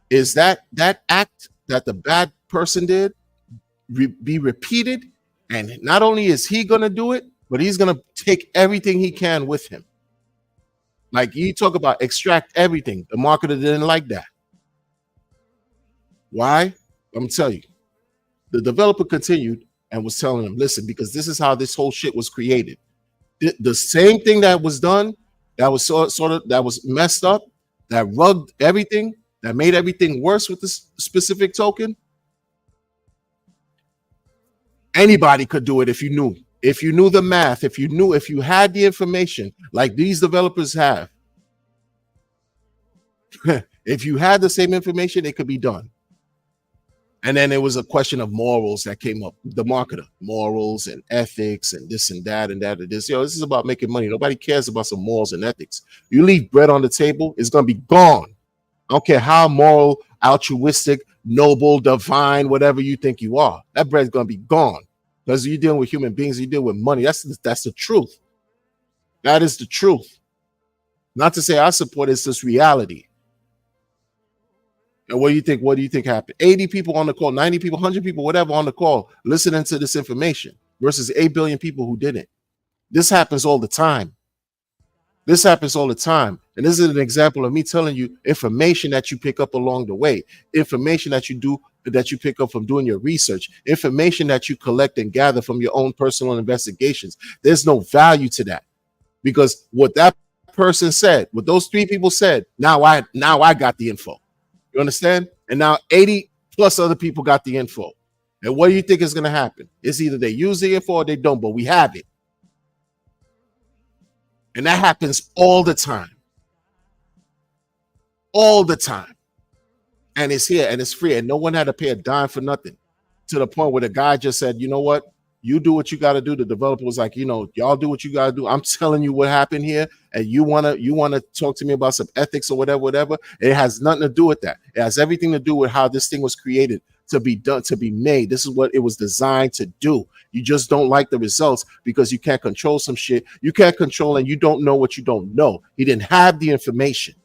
is that act that the bad person did be repeated, and not only is he gonna do it, but he's gonna take everything he can with him. Like, you talk about extract everything. The marketer didn't like that. Why? I'm gonna tell you. The developer continued and was telling him, listen, because this is how this whole shit was created. The same thing that was done, that was sort of that was messed up, that rugged everything, that made everything worse with this specific token. Anybody could do it if you knew. If you knew the math, if you had the information like these developers have, if you had the same information, it could be done. And then there was a question of morals that came up. The marketer, morals and ethics and this and that and that and this. This is about making money. Nobody cares about some morals and ethics. You leave bread on the table, it's going to be gone. I don't care how moral, altruistic, noble, divine, whatever you think you are. That bread's going to be gone. Because you're dealing with human beings, you deal with money. That's the truth. That is the truth. Not to say I support it, it's just reality. And what do you think? What do you think happened? 80 people on the call, 90 people, 100 people, whatever on the call, listening to this information versus 8 billion people who didn't. This happens all the time. This happens all the time. And this is an example of me telling you information that you pick up along the way, information that you pick up from doing your research, information that you collect and gather from your own personal investigations. There's no value to that because what that person said, what those 3 people said, now I got the info. You understand? And now 80 plus other people got the info. And what do you think is going to happen? It's either they use the info or they don't, but we have it. And that happens all the time. All the time. and it's here and it's free, and no one had to pay a dime for nothing. To the point where the guy just said, "You know what? You do what you got to do." The developer was like, "Y'all do what you got to do. I'm telling you what happened here, and you wanna talk to me about some ethics or whatever, whatever." It has nothing to do with that. It has everything to do with how this thing was created to be done, to be made. This is what it was designed to do. You just don't like the results because you can't control some shit. You can't control, and you don't know what you don't know. He didn't have the information.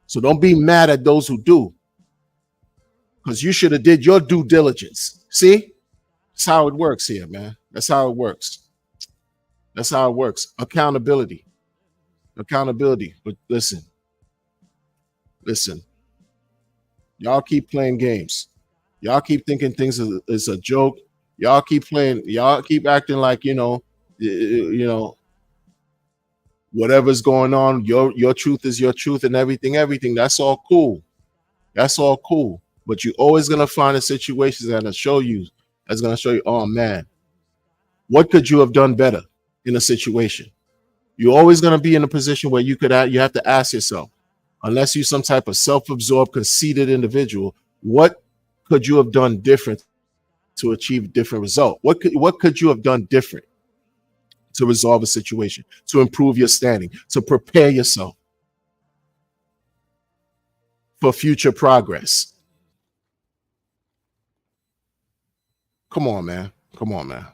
So don't be mad at those who do, because you should have did your due diligence. See, that's how it works here, man. That's how it works. That's how it works. Accountability, accountability. But listen. Y'all keep playing games. Y'all keep thinking things is a joke. Y'all keep playing. Y'all keep acting like whatever's going on. Your truth is your truth, and everything. Everything. That's all cool. That's all cool. But you're always gonna find a situation that's gonna show you, oh man, what could you have done better in a situation? You're always gonna be in a position where you have to ask yourself, unless you're some type of self-absorbed, conceited individual, what could you have done different to achieve a different result? What could you have done different to resolve a situation, to improve your standing, to prepare yourself for future progress? Come on, man. Come on, man.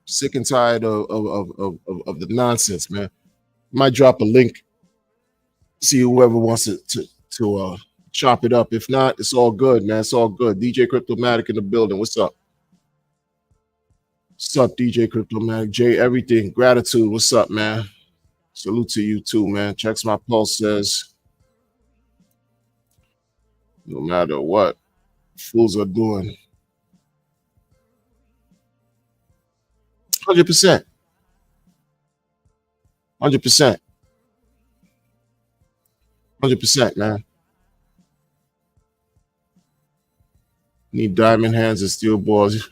Sick and tired of the nonsense, man. Might drop a link, see whoever wants to chop it up. If not, it's all good, man. It's all good. DJ Cryptomatic in the building. What's up? What's up, DJ Cryptomatic? Jay, everything. Gratitude. What's up, man? Salute to you too, man. Checks my pulse says, no matter what fools are doing, 100%, 100%, 100%, man. Need diamond hands and steel balls.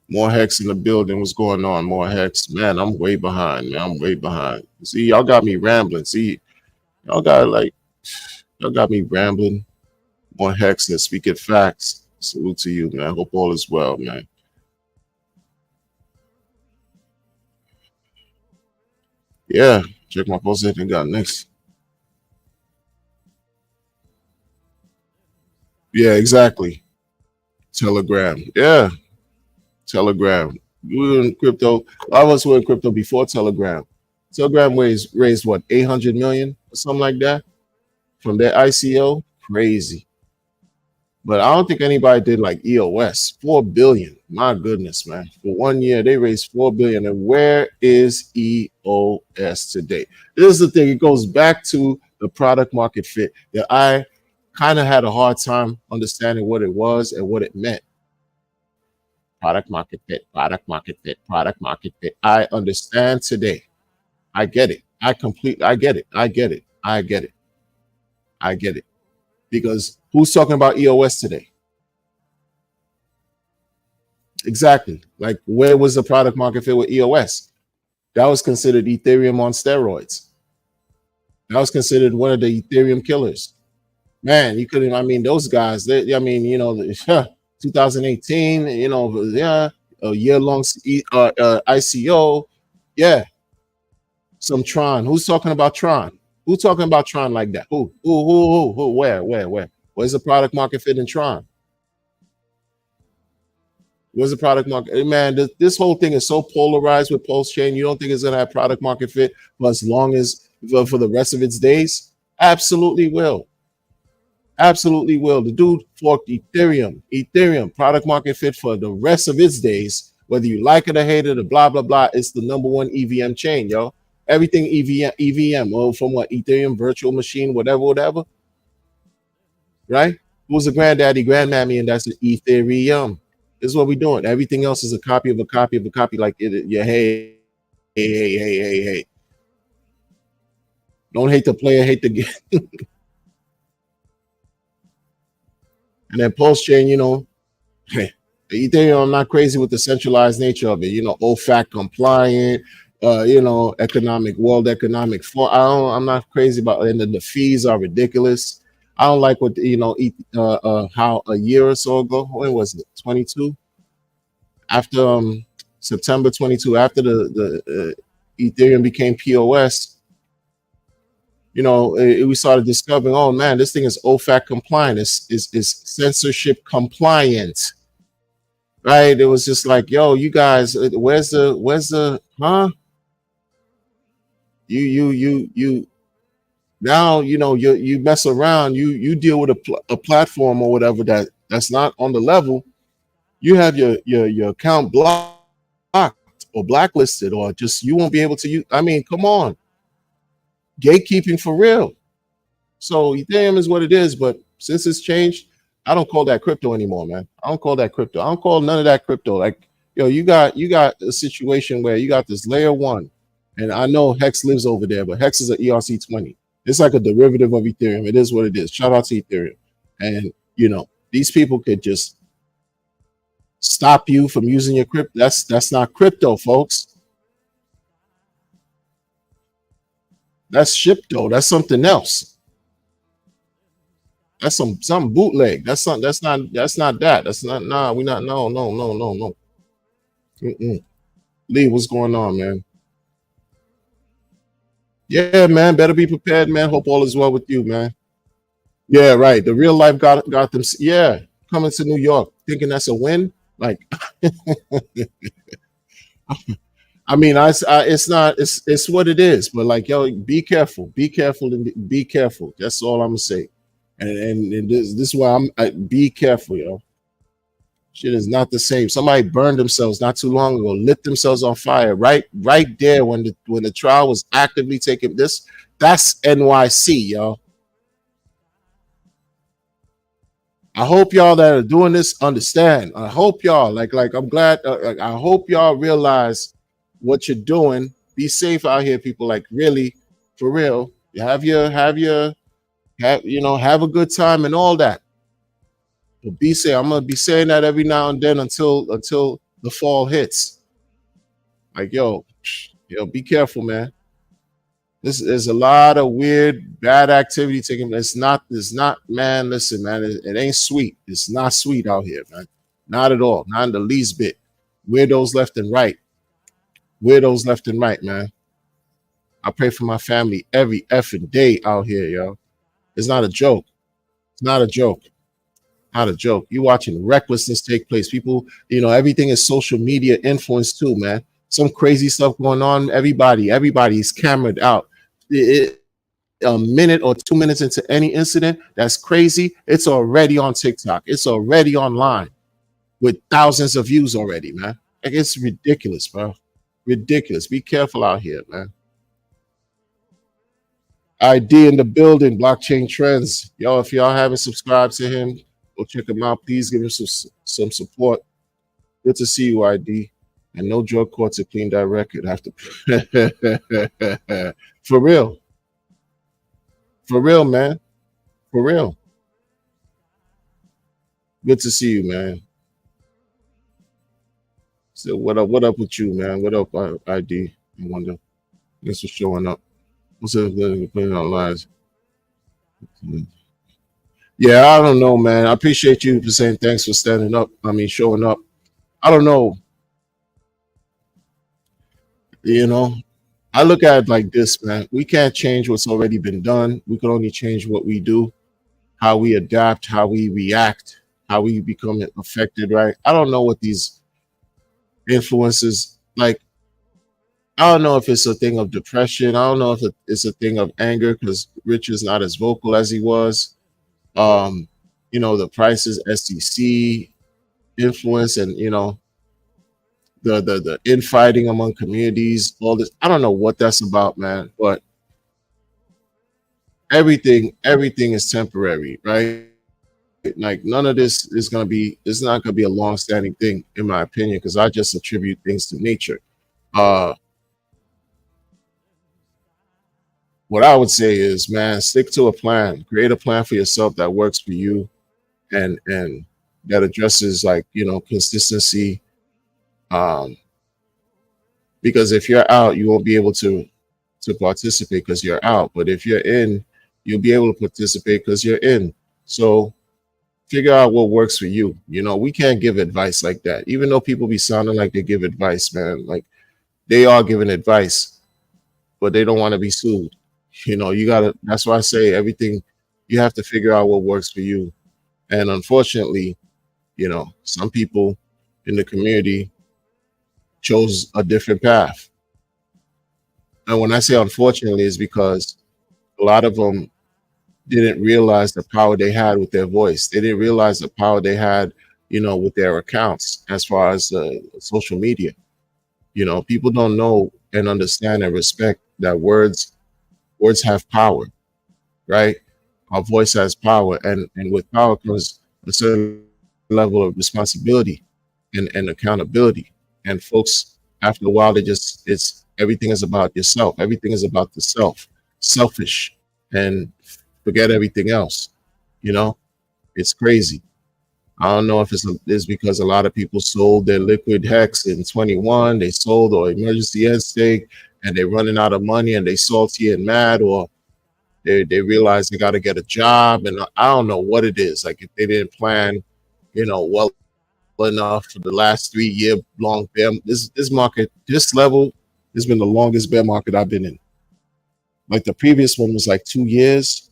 More hex in the building. What's going on? More hex, man. I'm way behind, man. I'm way behind. See, y'all got me rambling. See, y'all got like, y'all got me rambling. More hex and speaking facts. Salute to you, man. Hope all is well, man. Yeah, check my post. Anything got next? Yeah, exactly. Telegram. Yeah, Telegram. We were in crypto. A lot of us were in crypto before Telegram. Telegram raised what, 800 million or something like that from their ICO. Crazy. But I don't think anybody did like EOS. 4 billion. My goodness, man. For 1 year, they raised 4 billion. And where is EOS today? This is the thing. It goes back to the product market fit that I kind of had a hard time understanding what it was and what it meant. Product market fit, product market fit, product market fit. I understand today. I get it. I get it. I get it. I get it. I get it. Because who's talking about EOS today? Exactly. Like, where was the product market fit with EOS? That was considered Ethereum on steroids. That was considered one of the Ethereum killers. Man, you couldn't. I mean, those guys. I mean, 2018. Yeah, a year long ICO. Yeah, some Tron. Who's talking about Tron? Who talking about Tron like that? Who? Where? Where's the product market fit in Tron? Where's the product market? Hey, man, this whole thing is so polarized with Pulse Chain. You don't think it's gonna have product market fit for as long as for the rest of its days? Absolutely will. Absolutely will. The dude forked Ethereum product market fit for the rest of its days. Whether you like it or hate it or blah blah blah, it's the number one EVM chain, yo. Everything EVM, from what, Ethereum virtual machine, whatever, right? Who's the granddaddy, grandmammy, and that's the Ethereum. This is what we're doing. Everything else is a copy of a copy of a copy. Like it, yeah, hey. Don't hate the player, hate the game. And then Pulse Chain, Ethereum, I'm not crazy with the centralized nature of it. OFAC compliant, economic world economic for. I'm not crazy about, and the fees are ridiculous. I don't like what how a year or so ago, when was it, 22, after September 22, after the Ethereum became POS, we started discovering, oh man, this thing is OFAC compliant, is censorship compliant, right? It was just like, yo, you guys, where's the huh? You now, you mess around, you deal with a platform or whatever that's not on the level. You have your account blocked or blacklisted, or just you won't be able to use. I mean, come on, gatekeeping for real. So Ethereum is what it is, but since it's changed, I don't call that crypto anymore, man. I don't call that crypto. I don't call none of that crypto. Like, yo, you got a situation where you got this layer one, and I know Hex lives over there, but Hex is an ERC20. It's like a derivative of Ethereum. It is what it is. Shout out to Ethereum. And these people could just stop you from using your crypto. That's not crypto, folks. That's shipto. That's something else. That's some bootleg. That's not that. That's not nah. We not no. Mm-mm. Lee, what's going on, man? Yeah, man. Better be prepared, man. Hope all is well with you, man. Yeah, right. The real life got them. Yeah, coming to New York, thinking that's a win. Like, I mean, it's not. It's what it is. But like, yo, be careful. Be careful and be careful. That's all I'm gonna say. And this is why be careful, yo. Shit is not the same. Somebody burned themselves not too long ago, lit themselves on fire right there when the trial was actively taking this. That's NYC, yo. I hope y'all that are doing this understand. I hope y'all like I'm glad. I hope y'all realize what you're doing. Be safe out here, people. Like, really, for real. Have a good time and all that. But be safe. I'm gonna be saying that every now and then until the fall hits. Like, yo, be careful, man. This is a lot of weird, bad activity taking. It's not, man. Listen, man, it ain't sweet. It's not sweet out here, man. Not at all. Not in the least bit. Weirdos left and right. Weirdos left and right, man. I pray for my family every effing day out here, yo. It's not a joke. It's not a joke. Not a joke. You watching recklessness take place. People, everything is social media influence too, man. Some crazy stuff going on. Everybody's camered out. A minute or 2 minutes into any incident that's crazy, it's already on TikTok. It's already online with thousands of views already, man. Like, it's ridiculous, bro. Ridiculous. Be careful out here, man. ID in the building, blockchain trends. Yo, if y'all haven't subscribed to him, go check him out. Please give him some support. Good to see you, ID. And no drug court to clean that record. Have to for real. For real, man. For real. Good to see you, man. So what up with you, man? What up, ID? I wonder. Thanks for showing up. What's up, putting out lives? Yeah, I don't know, man. I appreciate you for saying thanks for standing up. I mean, showing up. I don't know. You know, I look at it like this, man. We can't change what's already been done. We can only change what we do, how we adapt, how we react, how we become affected, right? I don't know what these influences like. I don't know if it's a thing of depression. I don't know if it's a thing of anger because Rich is not as vocal as he was. Um, the prices, SEC influence, and the infighting among communities, all this. I don't know what that's about, man. But everything is temporary, right? Like, none of this is gonna be. It's not gonna be a long-standing thing, in my opinion, because I just attribute things to nature. Uh, what I would say is, man, stick to a plan. Create a plan for yourself that works for you, and that addresses, like, consistency, um, Because if you're out, you won't be able to participate because you're out. But if you're in, you'll be able to participate because you're in. So figure out what works for you. You know, we can't give advice like that. Even though people be sounding like they give advice, man, like they are giving advice, but they don't want to be sued. You know, you gotta that's why I say everything you have to figure out what works for you. And unfortunately, you know, some people in the community chose a different path. And when I say unfortunately, is because a lot of them didn't realize the power they had with their voice. They didn't realize the power they had, you know, with their accounts as far as social media. You know, people don't know and understand and respect that words have power, right? Our voice has power, and with power comes a certain level of responsibility and accountability. And folks, after a while, they just it's everything is about yourself. Everything is about the self, selfish, and forget everything else. You know, it's crazy. I don't know if it's because a lot of people sold their liquid hex in 21, they sold or emergency end stake, and they're running out of money and they salty and mad, or they realize they got to get a job, and I don't know what it is. Like if they didn't plan, you know, well enough for the last 3 year long bear. This market, this level, has been the longest bear market I've been in. Like the previous one was like 2 years,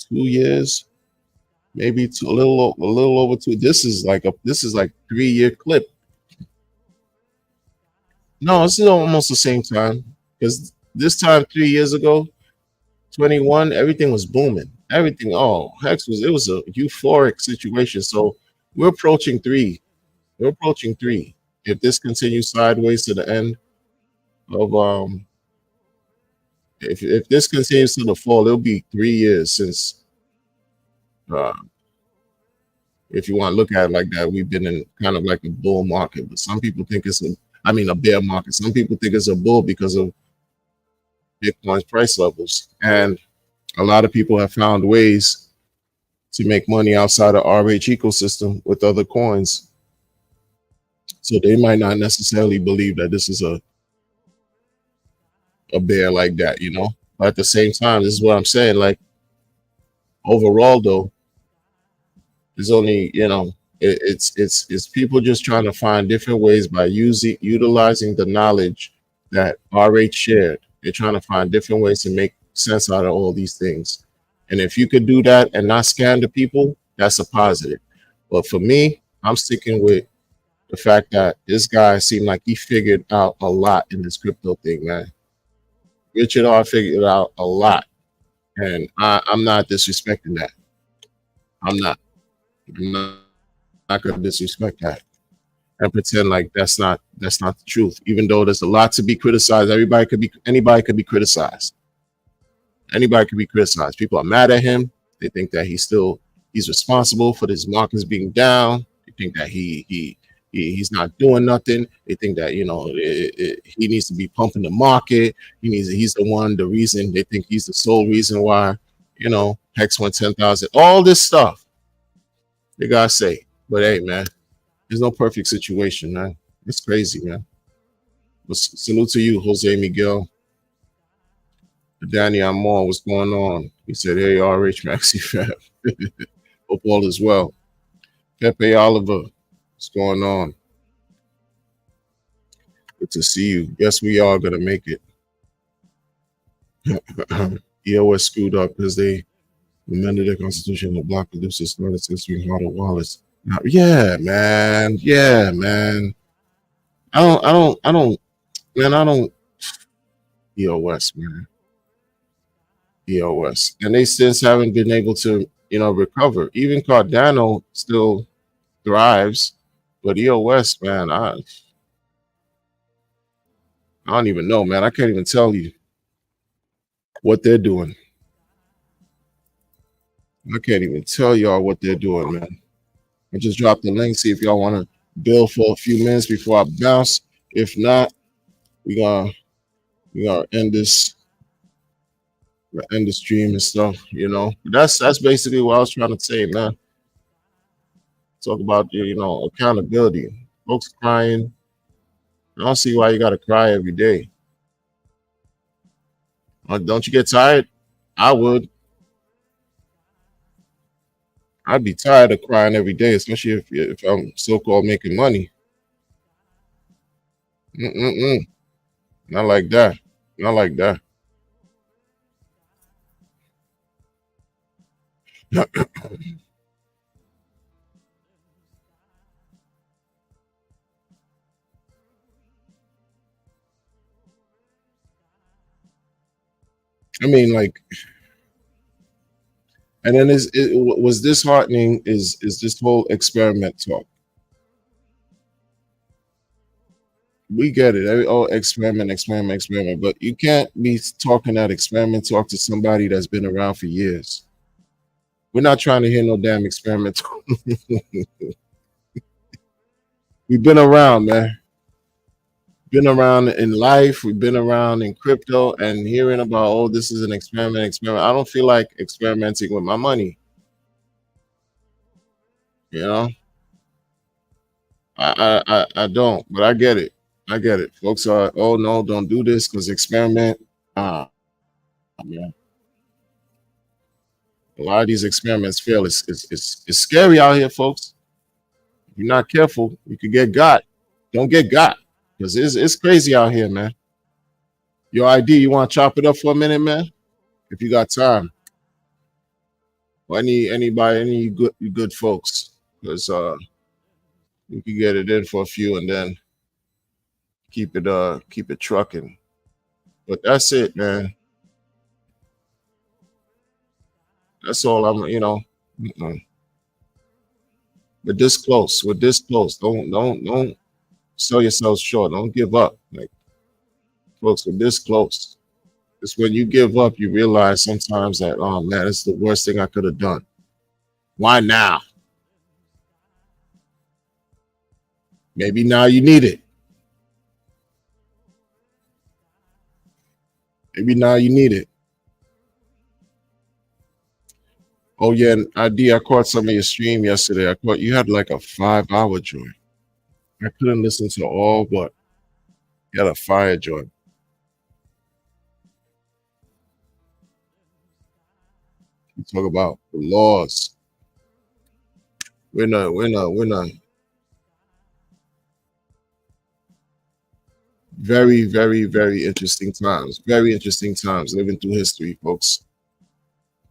2 years, maybe a little over two. This is like 3 year clip. No, this is almost the same time because this time 3 years ago, 21, everything was booming. Everything, oh, Hex was it was a euphoric situation. So we're approaching three. We're approaching three. If this continues sideways to the end of if this continues to the fall, it'll be 3 years since uh if you want to look at it like that, we've been in kind of like a bull market. But some people think it's a bear market. Some people think it's a bull because of Bitcoin's price levels. And a lot of people have found ways to make money outside of RH ecosystem with other coins. So they might not necessarily believe that this is a bear like that, you know. But at the same time, this is what I'm saying. Like overall, though, there's only it's people just trying to find different ways by utilizing the knowledge that RH shared. They're trying to find different ways to make sense out of all these things. And if you could do that and not scam the people, that's a positive. But for me, I'm sticking with the fact that this guy seemed like he figured out a lot in this crypto thing, man. Richard R figured out a lot, and I'm not disrespecting that. I'm not. I'm not gonna disrespect that and pretend like that's not the truth. Even though there's a lot to be criticized, anybody could be criticized. Anybody could be criticized. People are mad at him. They think that he's responsible for this markets being down. They think that he's not doing nothing. They think that he needs to be pumping the market. He's the reason. They think he's the sole reason why Hex went 10,000. All this stuff they gotta say. But hey, man, there's no perfect situation, man. It's crazy, man. But salute to you, Jose Miguel. Danny Amor, what's going on? He said, hey, RH Maxi Fab. Hope all is well. Pepe Oliver, what's going on? Good to see you. Yes, we are going to make it. EOS screwed up because they amended their constitution to block producers started censoring harder wallets. Now, yeah, man. Yeah, man. I don't. EOS, man. EOS. And they since haven't been able to, recover. Even Cardano still thrives, but EOS, man, I don't even know, man. I can't even tell you what they're doing. I can't even tell y'all what they're doing, man. I just dropped the link. See if y'all want to build for a few minutes before I bounce. If not, we gonna end the stream and stuff. That's basically what I was trying to say, man. Talk about accountability. Folks crying, I don't see why you gotta cry every day. Don't you get tired? I would. I'd be tired of crying every day, especially if I'm so called making money. Mm-mm-mm. Not like that. Not like that. I mean, like, and then was disheartening is this whole experiment talk. We get it. Oh, experiment, experiment, experiment. But you can't be talking that experiment talk to somebody that's been around for years. We're not trying to hear no damn experiment talk. We've been around, man. Been around in life. We've been around in crypto and hearing about, oh, this is an experiment, experiment. I don't feel like experimenting with my money. You know, I don't, but I get it. I get it. Folks are, oh no, don't do this because experiment. Ah, man, a lot of these experiments fail. It's scary out here, folks. If you're not careful, you could get got. Don't get got because it's crazy out here, man. Your ID, you want to chop it up for a minute, man? If you got time, or anybody, any good folks, because you can get it in for a few and then keep it trucking. But that's it, man. That's all I'm, mm-mm. We're this close. We're this close. Don't sell yourselves short. Don't give up. Like, folks, we're this close. It's when you give up, you realize sometimes that, oh man, it's the worst thing I could have done. Why now? Maybe now you need it. Maybe now you need it. Oh yeah, and I caught some of your stream yesterday. I caught you had like a 5 hour joint. I couldn't listen to all, but you had a fire joint. You talk about the laws. We're not very, very, very interesting times. Very interesting times living through history, folks.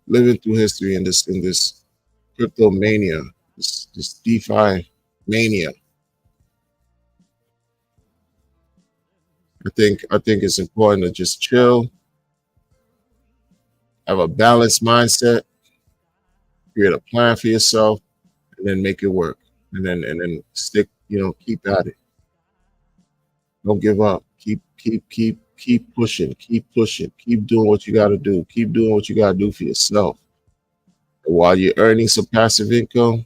Living through history in this crypto mania, this DeFi mania. I think it's important to just chill, have a balanced mindset, create a plan for yourself, and then make it work. And then stick, keep at it. Don't give up. Keep pushing. Keep pushing. Keep doing what you gotta do. Keep doing what you gotta do for yourself. And while you're earning some passive income,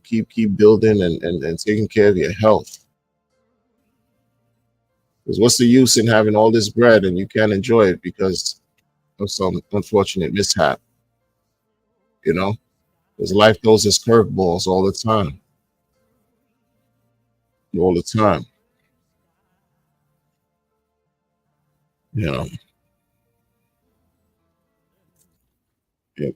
keep building and taking care of your health. Because what's the use in having all this bread and you can't enjoy it because of some unfortunate mishap, you know? Because life throws us curveballs all the time. All the time. You know. Yeah.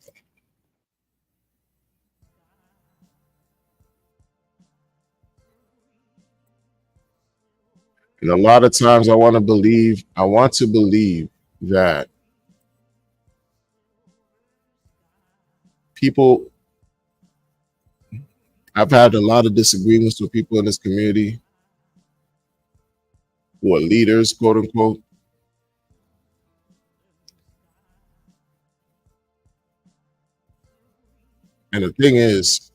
And a lot of times I want to believe that people I've had a lot of disagreements with people in this community who are leaders, quote unquote. And the thing is,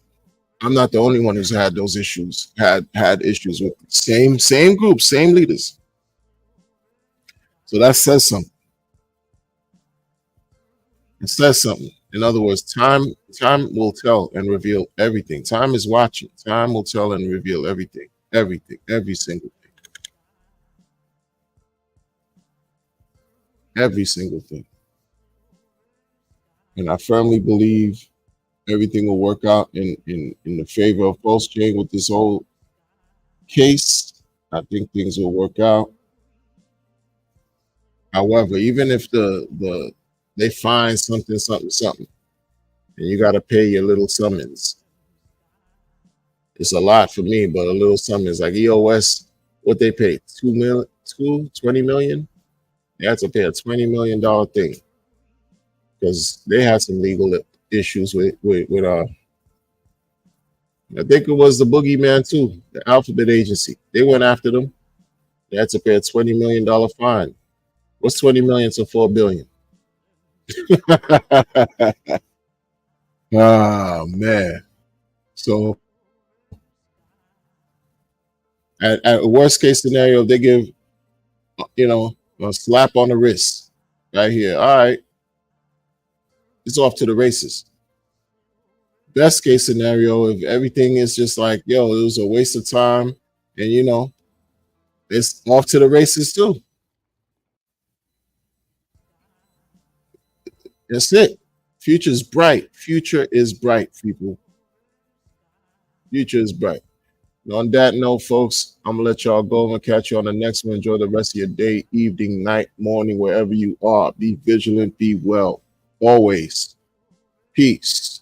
I'm not the only one who's had those issues, had issues with same group, same leaders. So that says something. It says something. In other words, time will tell and reveal everything. Time is watching. Time will tell and reveal everything. Everything. Every single thing. Every single thing. And I firmly believe everything will work out in the favor of Pulse Chain with this whole case. I think things will work out. However, even if they find something, and you got to pay your little summons, it's a lot for me, but a little summons like EOS, what they pay 2 million, 20 million. They had to pay a $20 million thing because they had some legal issues with. I think it was the boogeyman too, the Alphabet Agency. They went after them. They had to pay a $20 million fine. What's 20 million to 4 billion? Ah man. So at worst case scenario, they give a slap on the wrist right here. All right, it's off to the races. Best case scenario, if everything is just like, yo, it was a waste of time, and it's off to the races too. That's it. Future's bright. Future is bright, people. Future is bright. And on that note, folks, I'm gonna let y'all go and catch you on the next one. Enjoy the rest of your day, evening, night, morning, wherever you are. Be vigilant, be well. Always. Peace.